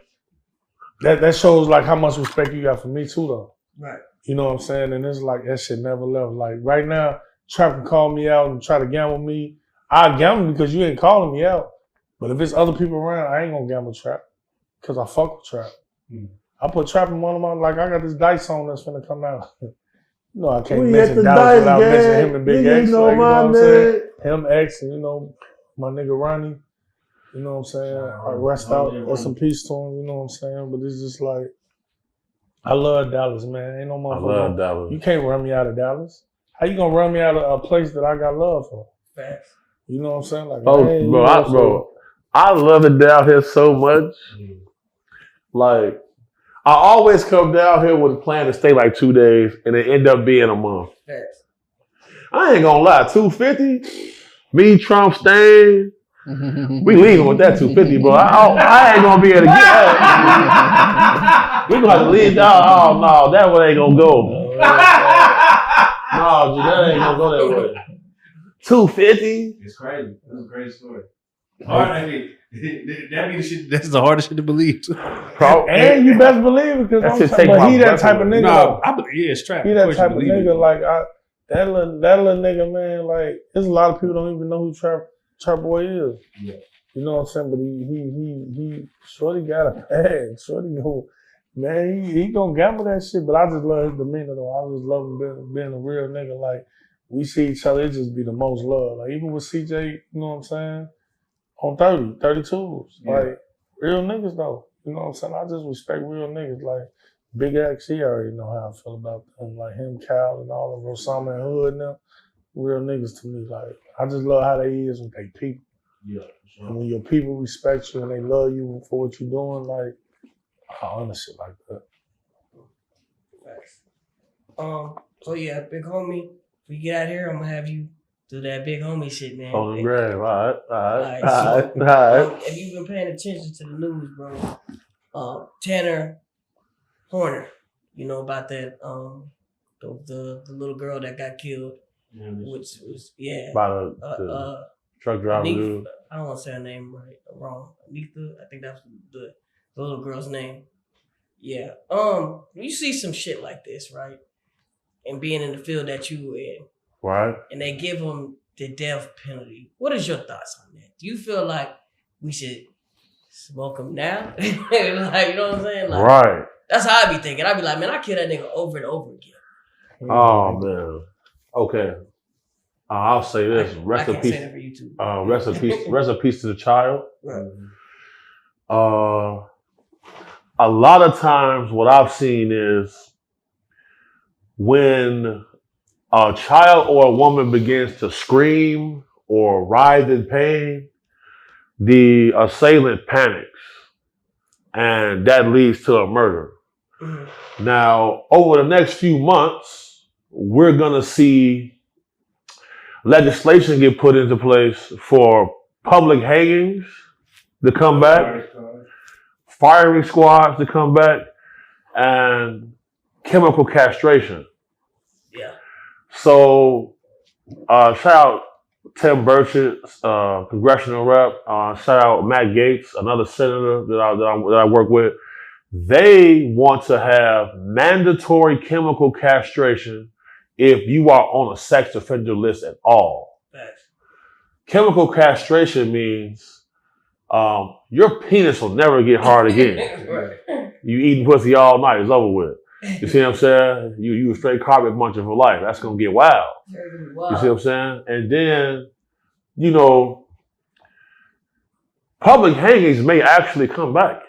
that shows like how much respect you got for me too though. Right. You know what I'm saying? And it's like that shit never left. Like right now, Trap can call me out and try to gamble me. I gamble because you ain't calling me out. But if it's other people around, I ain't gonna gamble Trap. Cause I fuck with Trap. I put trap in one of my, like, I got this Dice song that's finna come out. You know, I can't We mention at the Dallas without Dice mentioning gang. him and Big Nigga, X. you know Like, you know my what I'm saying? man. Him, X, and, you know, my nigga Ronnie. You know what I'm saying? I rest out. Rest in peace to him, you know what I'm saying? But it's just like, I love Dallas, man. Ain't no I motherfucker. love Dallas. You can't run me out of Dallas. How you gonna run me out of a place that I got love for? Facts. You know what I'm saying? Like, Oh, man, bro, I love it down here so much. Like, I always come down here with a plan to stay like 2 days, and it end up being a month. Facts. I ain't gonna lie, 250, me, Trump, Stain, we leaving with that 250, bro. I ain't gonna be able to get that. We gonna have to leave down. Oh no, that way ain't gonna go. No, G, that ain't gonna go that way. 250. It's crazy. That's a great story. Hard, that be the shit. That's the hardest shit to believe. And you best believe it, because he that type of nigga. No, yeah, it's trap. He that type of nigga. Like that little nigga, man. Like, there's a lot of people don't even know who Trap Boy is. Yeah. You know what I'm saying? But he shorty got a bag. Shorty go, man, he gonna gamble that shit. But I just love his demeanor though. I just love him being a real nigga. Like, we see each other, it just be the most love. Like, even with CJ, you know what I'm saying? On 32s. Yeah. Like, real niggas though. You know what I'm saying? I just respect real niggas. Like, Big X, he already know how I feel about them. Like him, Cal, and all of Osama and Hood and them. Real niggas to me. Like, I just love how they is with they people. Yeah, sure. And when your people respect you and they love you for what you're doing, like, I honor shit like that. Facts. So yeah, big homie, if we get out here, I'm gonna have you do that big homie shit, man. On the grave, all right. If you've been paying attention to the news, bro, Tanner Horner, you know about that, the little girl that got killed, which was By the truck driver dude. I don't want to say her name right or wrong. Anita, I think that's the little girl's name. Yeah. You see some shit like this, right? And being in the field that you in, right? And they give them the death penalty. What is your thoughts on that? Do you feel like we should smoke him now? Like, you know what I'm saying? Like, right. That's how I be thinking. I be like, man, I kill that nigga over and over again. Oh man. Okay. I'll say this. Rest in peace. Rest in peace to the child. Right. A lot of times what I've seen is when a child or a woman begins to scream or writhe in pain, the assailant panics, and that leads to a murder. Mm-hmm. Now, over the next few months, we're gonna see legislation get put into place for public hangings to come back, firing squads to come back, and chemical castration. Yeah. So, shout out Tim Burchett, congressional rep. Shout out Matt Gaetz, another senator that I work with. They want to have mandatory chemical castration if you are on a sex offender list at all. Thanks. Chemical castration means your penis will never get hard again. Right. You eating pussy all night, it's over with. You see what I'm saying? You a straight carpet muncher for life. That's gonna get wild. You see what I'm saying? And then, you know, public hangings may actually come back.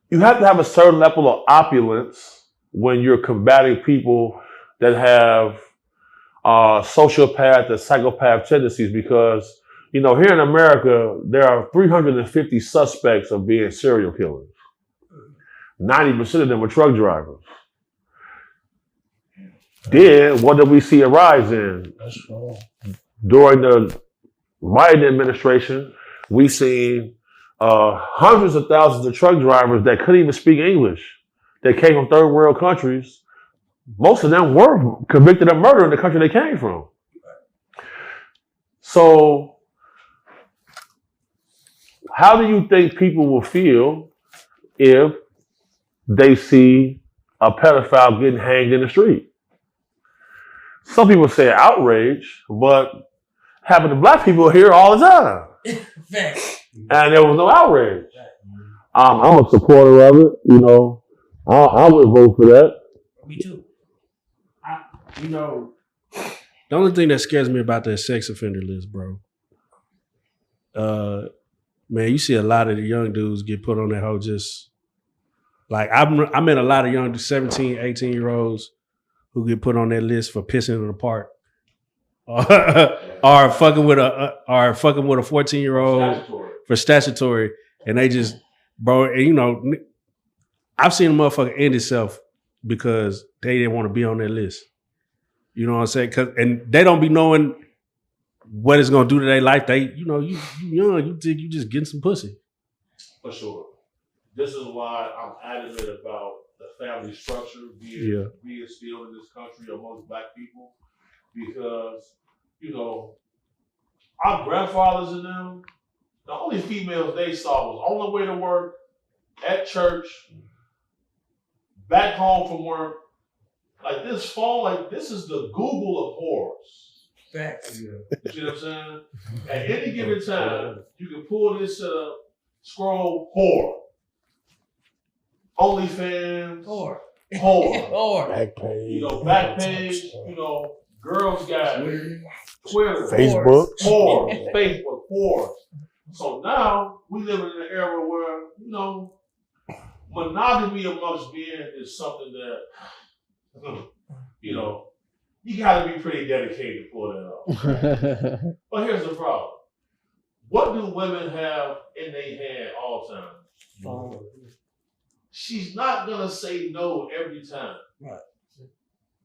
You have to have a certain level of opulence when you're combating people that have sociopath and psychopath tendencies, because, you know, here in America, there are 350 suspects of being serial killers. 90% of them are truck drivers. Then, what did we see a rise in? During the Biden administration, we seen hundreds of thousands of truck drivers that couldn't even speak English, that came from third world countries. Most of them were convicted of murder in the country they came from. So, how do you think people will feel if they see a pedophile getting hanged in the street? Some people say outrage, but happened to black people here all the time. And there was no outrage. I'm a supporter of it. You know, I would vote for that. Me too. You know, the only thing that scares me about that sex offender list, bro. Man, you see a lot of the young dudes get put on that whole just like I met a lot of young 17, 18-year-olds who get put on that list for pissing in the park. or fucking with a 14-year-old for statutory, and they just, bro, and you know, I've seen a motherfucker end itself because they didn't want to be on that list. You know what I'm saying? And they don't be knowing what it's gonna do to their life. They, you know, you young, you think you just getting some pussy. For sure. This is why I'm adamant about the family structure being still in this country amongst black people. Because, you know, our grandfathers and them, the only females they saw was on the way to work, at church, back home from work. Like this phone, like this is the Google of whores. Facts. You see what I'm saying? At any given time, you can pull this scroll whore. OnlyFans. Whore. Back page. You know, back page, you know, girls got Twitter. Facebook. Whores. Facebook. Whores. So now we live in an era where, you know, monogamy amongst men is something that, you know, you gotta be pretty dedicated to pull that off. But here's the problem. What do women have in their hand all the time? Phone. She's not gonna say no every time. Right.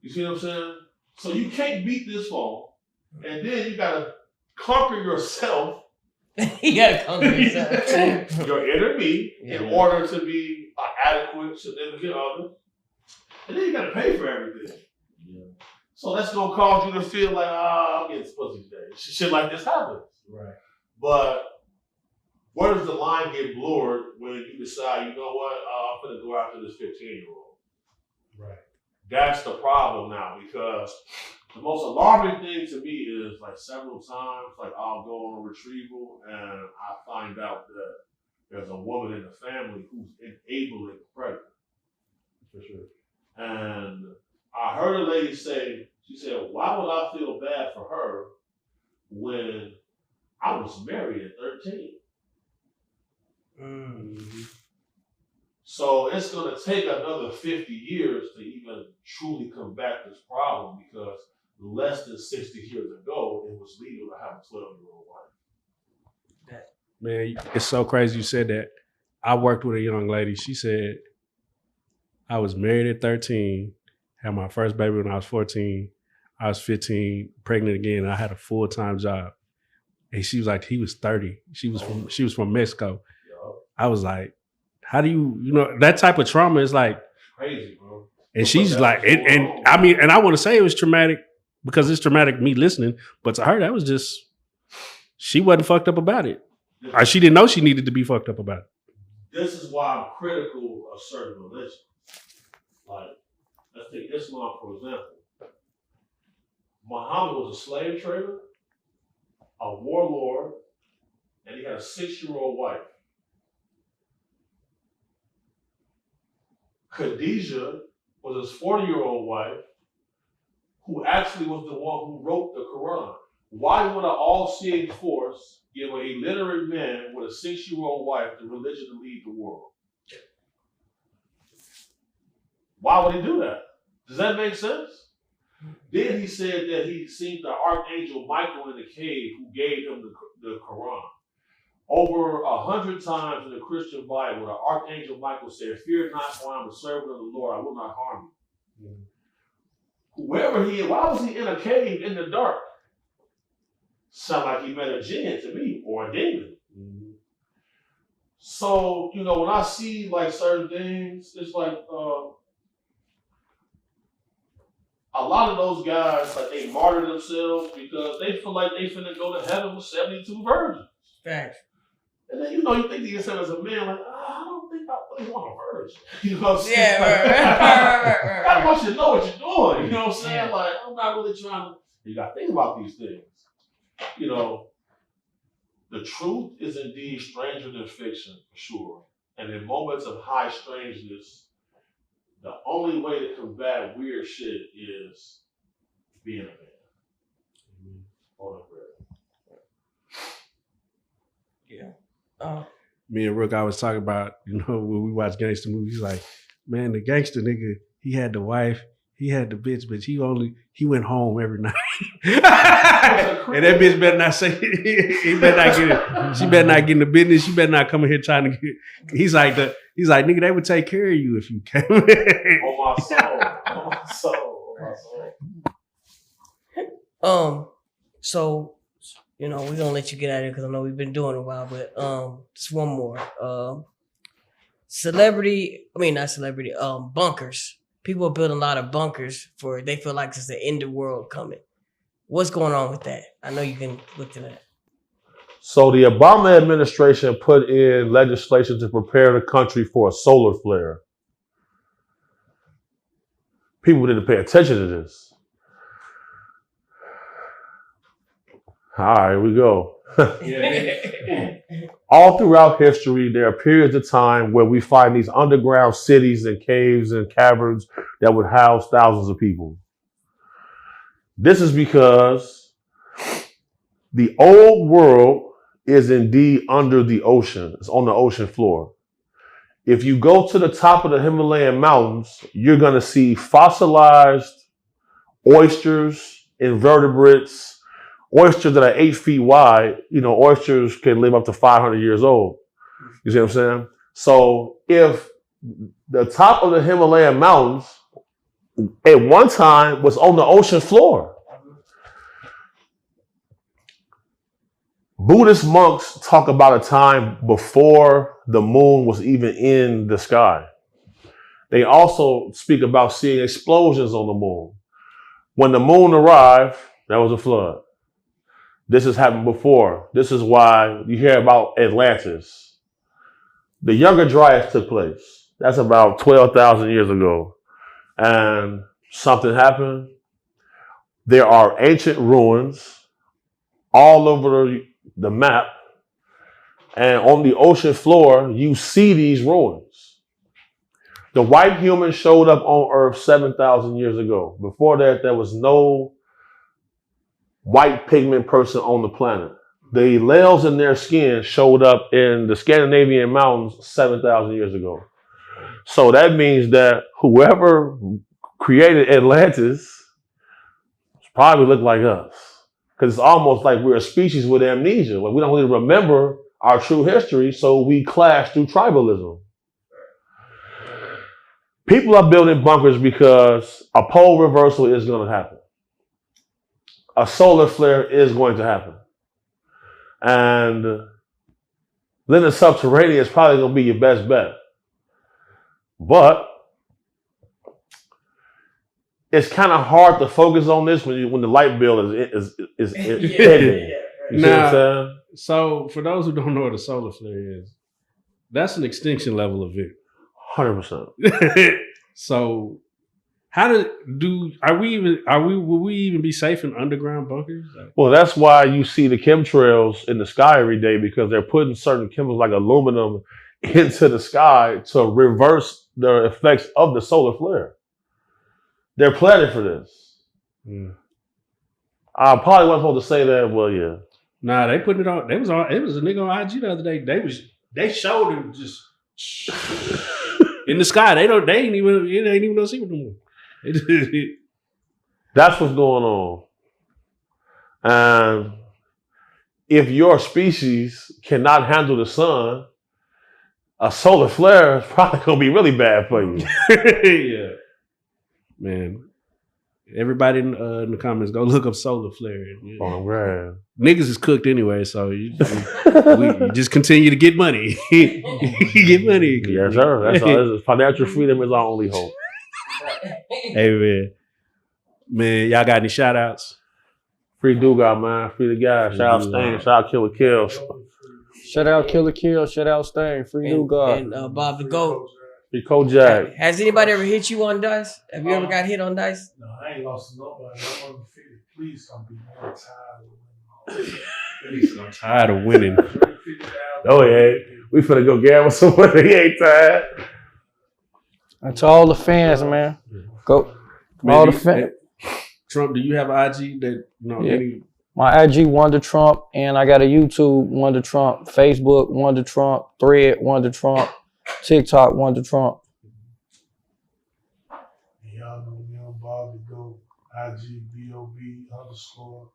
You see what I'm saying? So you can't beat this phone, and then you gotta conquer yourself. You gotta conquer yourself. Your inner me in order to be an adequate, significant other. And then you gotta pay for everything. Yeah. So that's gonna cause you to feel like, I'm getting pussy today. Shit like this happens. Right. But where does the line get blurred when you decide, you know what, I'm gonna go after this 15-year-old? Right. That's the problem now, because the most alarming thing to me is like several times, like I'll go on a retrieval and I find out that there's a woman in the family who's enabling the predator. For sure. And I heard a lady say, she said, why would I feel bad for her when I was married at 13? Mm-hmm. So it's going to take another 50 years to even truly combat this problem, because less than 60 years ago, it was legal to have a 12-year-old wife. Man, it's so crazy you said that. I worked with a young lady. She said, I was married at 13, had my first baby when I was 14. I was 15, pregnant again, and I had a full-time job. And she was like, he was 30. She was from Mexico. I was like, how do you know, that type of trauma is like crazy, bro. And she's like, and I mean, and I want to say it was traumatic because it's traumatic me listening, but to her, that was just, she wasn't fucked up about it. Or she didn't know she needed to be fucked up about it. This is why I'm critical of certain religions. Like, let's take Islam, for example. Muhammad was a slave trader, a warlord, and he had a 6-year-old wife. Khadijah was his 40-year-old wife, who actually was the one who wrote the Quran. Why would an all-seeing force give a literate man with a 6-year-old wife the religion to lead the world? Why would he do that? Does that make sense? Then he said that he seen the archangel Michael in the cave who gave him the Quran. Over 100 times in the Christian Bible, the archangel Michael said, "Fear not, for I am a servant of the Lord. I will not harm you." Mm-hmm. Whoever he is, why was he in a cave in the dark? Sound like he met a jinn to me, or a demon. Mm-hmm. So, you know, when I see like certain things, it's like a lot of those guys, like they martyr themselves because they feel like they finna go to heaven with 72 virgins. Thanks. And then, you know, you think to yourself as a man, like, I don't think I really want a virgin. You know what I'm saying? Yeah, right. I want you to know what you're doing. You know what I'm saying? Yeah. Like, I'm not really trying to, you got to think about these things. You know, the truth is indeed stranger than fiction, for sure. And in moments of high strangeness, the only way to combat weird shit is being a man. Hold up, Yeah. Me and Rook, I was talking about, when we watch gangster movies, he's like, man, the gangster nigga, he had the wife, he had the bitch, but he went home every night. And that bitch better not say, he better not get it. She better not get in the business. She better not come in here trying to get. He's like, nigga, they would take care of you if you came. On my soul. On my soul. On my soul. So, we're gonna let you get out of here because I know we've been doing it a while, but just one more. Bunkers. People are building a lot of bunkers they feel like it's the end of the world coming. What's going on with that? I know you can look to that. So the Obama administration put in legislation to prepare the country for a solar flare. People didn't pay attention to this. All right, here we go. All throughout history, there are periods of time where we find these underground cities and caves and caverns that would house thousands of people. This is because the old world is indeed under the ocean. It's on the ocean floor. If you go to the top of the Himalayan mountains, you're going to see fossilized oysters, invertebrates, oysters that are 8 feet wide. Oysters can live up to 500 years old. You see what I'm saying? So if the top of the Himalayan mountains at one time was on the ocean floor, Buddhist monks talk about a time before the moon was even in the sky. They also speak about seeing explosions on the moon. When the moon arrived, there was a flood. This has happened before. This is why you hear about Atlantis. The Younger Dryas took place. That's about 12,000 years ago. And something happened. There are ancient ruins all over the map. And on the ocean floor, you see these ruins. The white human showed up on Earth 7,000 years ago. Before that, there was no white pigment person on the planet. The layers in their skin showed up in the Scandinavian mountains 7,000 years ago. So that means that whoever created Atlantis probably looked like us. Because it's almost like we're a species with amnesia. Like we don't really remember our true history, so we clash through tribalism. People are building bunkers because a pole reversal is going to happen. A solar flare is going to happen. And living subterranean is probably going to be your best bet. But it's kind of hard to focus on this when the light bill is ending. You see what I'm saying? So for those who don't know what a solar flare is, that's an extinction level event. 100%. So will we even be safe in underground bunkers? Well, that's why you see the chemtrails in the sky every day, because they're putting certain chemicals like aluminum into the sky to reverse the effects of the solar flare. They're planning for this. Mm. I probably wasn't supposed to say that. Well, yeah. Nah, they put it on. It was a nigga on IG the other day. They showed him just in the sky. It ain't even no secret no more. That's what's going on. And if your species cannot handle the sun, a solar flare is probably gonna be really bad for you. Yeah. Man, everybody in the comments, go look up solar flare. Yeah. Oh, man. Niggas is cooked anyway, so you just continue to get money. Get money. Yes, sir. That's all. Financial freedom is our only hope. Hey, man, y'all got any shout outs? Free Dugas, man. Free the guy. Shout out Stain. Shout out Killer Kills. Shout out Killer Kill. Shout out Stain. Free Dugas. And Bob the Goat. Free Kojak. Has anybody ever hit you on dice? Have you ever got hit on dice? No, I ain't lost to nobody. I'm undefeated. Please don't be more tired of winning. I'm tired of winning. Oh, yeah. We finna go gamble some money. He ain't tired. And to all the fans, man, go. All the fans. Trump, do you have an IG that any? My IG Wonder Trump, and I got a YouTube Wonder Trump, Facebook Wonder Trump, Thread Wonder Trump, TikTok Wonder Trump. And y'all know me on Bob the Goat, IG BOB_BAGOAAT,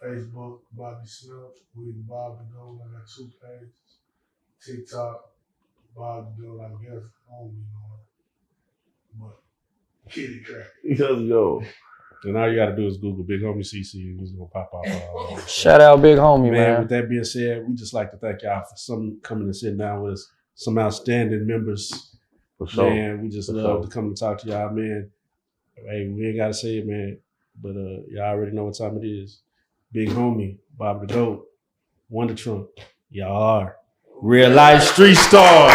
Facebook Bobby Smith with Bob the Goat. I got 2 pages. TikTok Bob the Goat, I guess I don't be knowing, but kitty crack. Let's go. And all you got to do is Google Big Homie CC and he's going to pop up. Shout out Big Homie, man. With that being said, we just like to thank y'all for coming and sitting down with us. Some outstanding members. For sure. Man, we just love to come and talk to y'all, man. Hey, we ain't got to say it, man. But y'all already know what time it is. Big Homie, Bob the Goat, Wonder Trump. Y'all are Real Life Street Stars.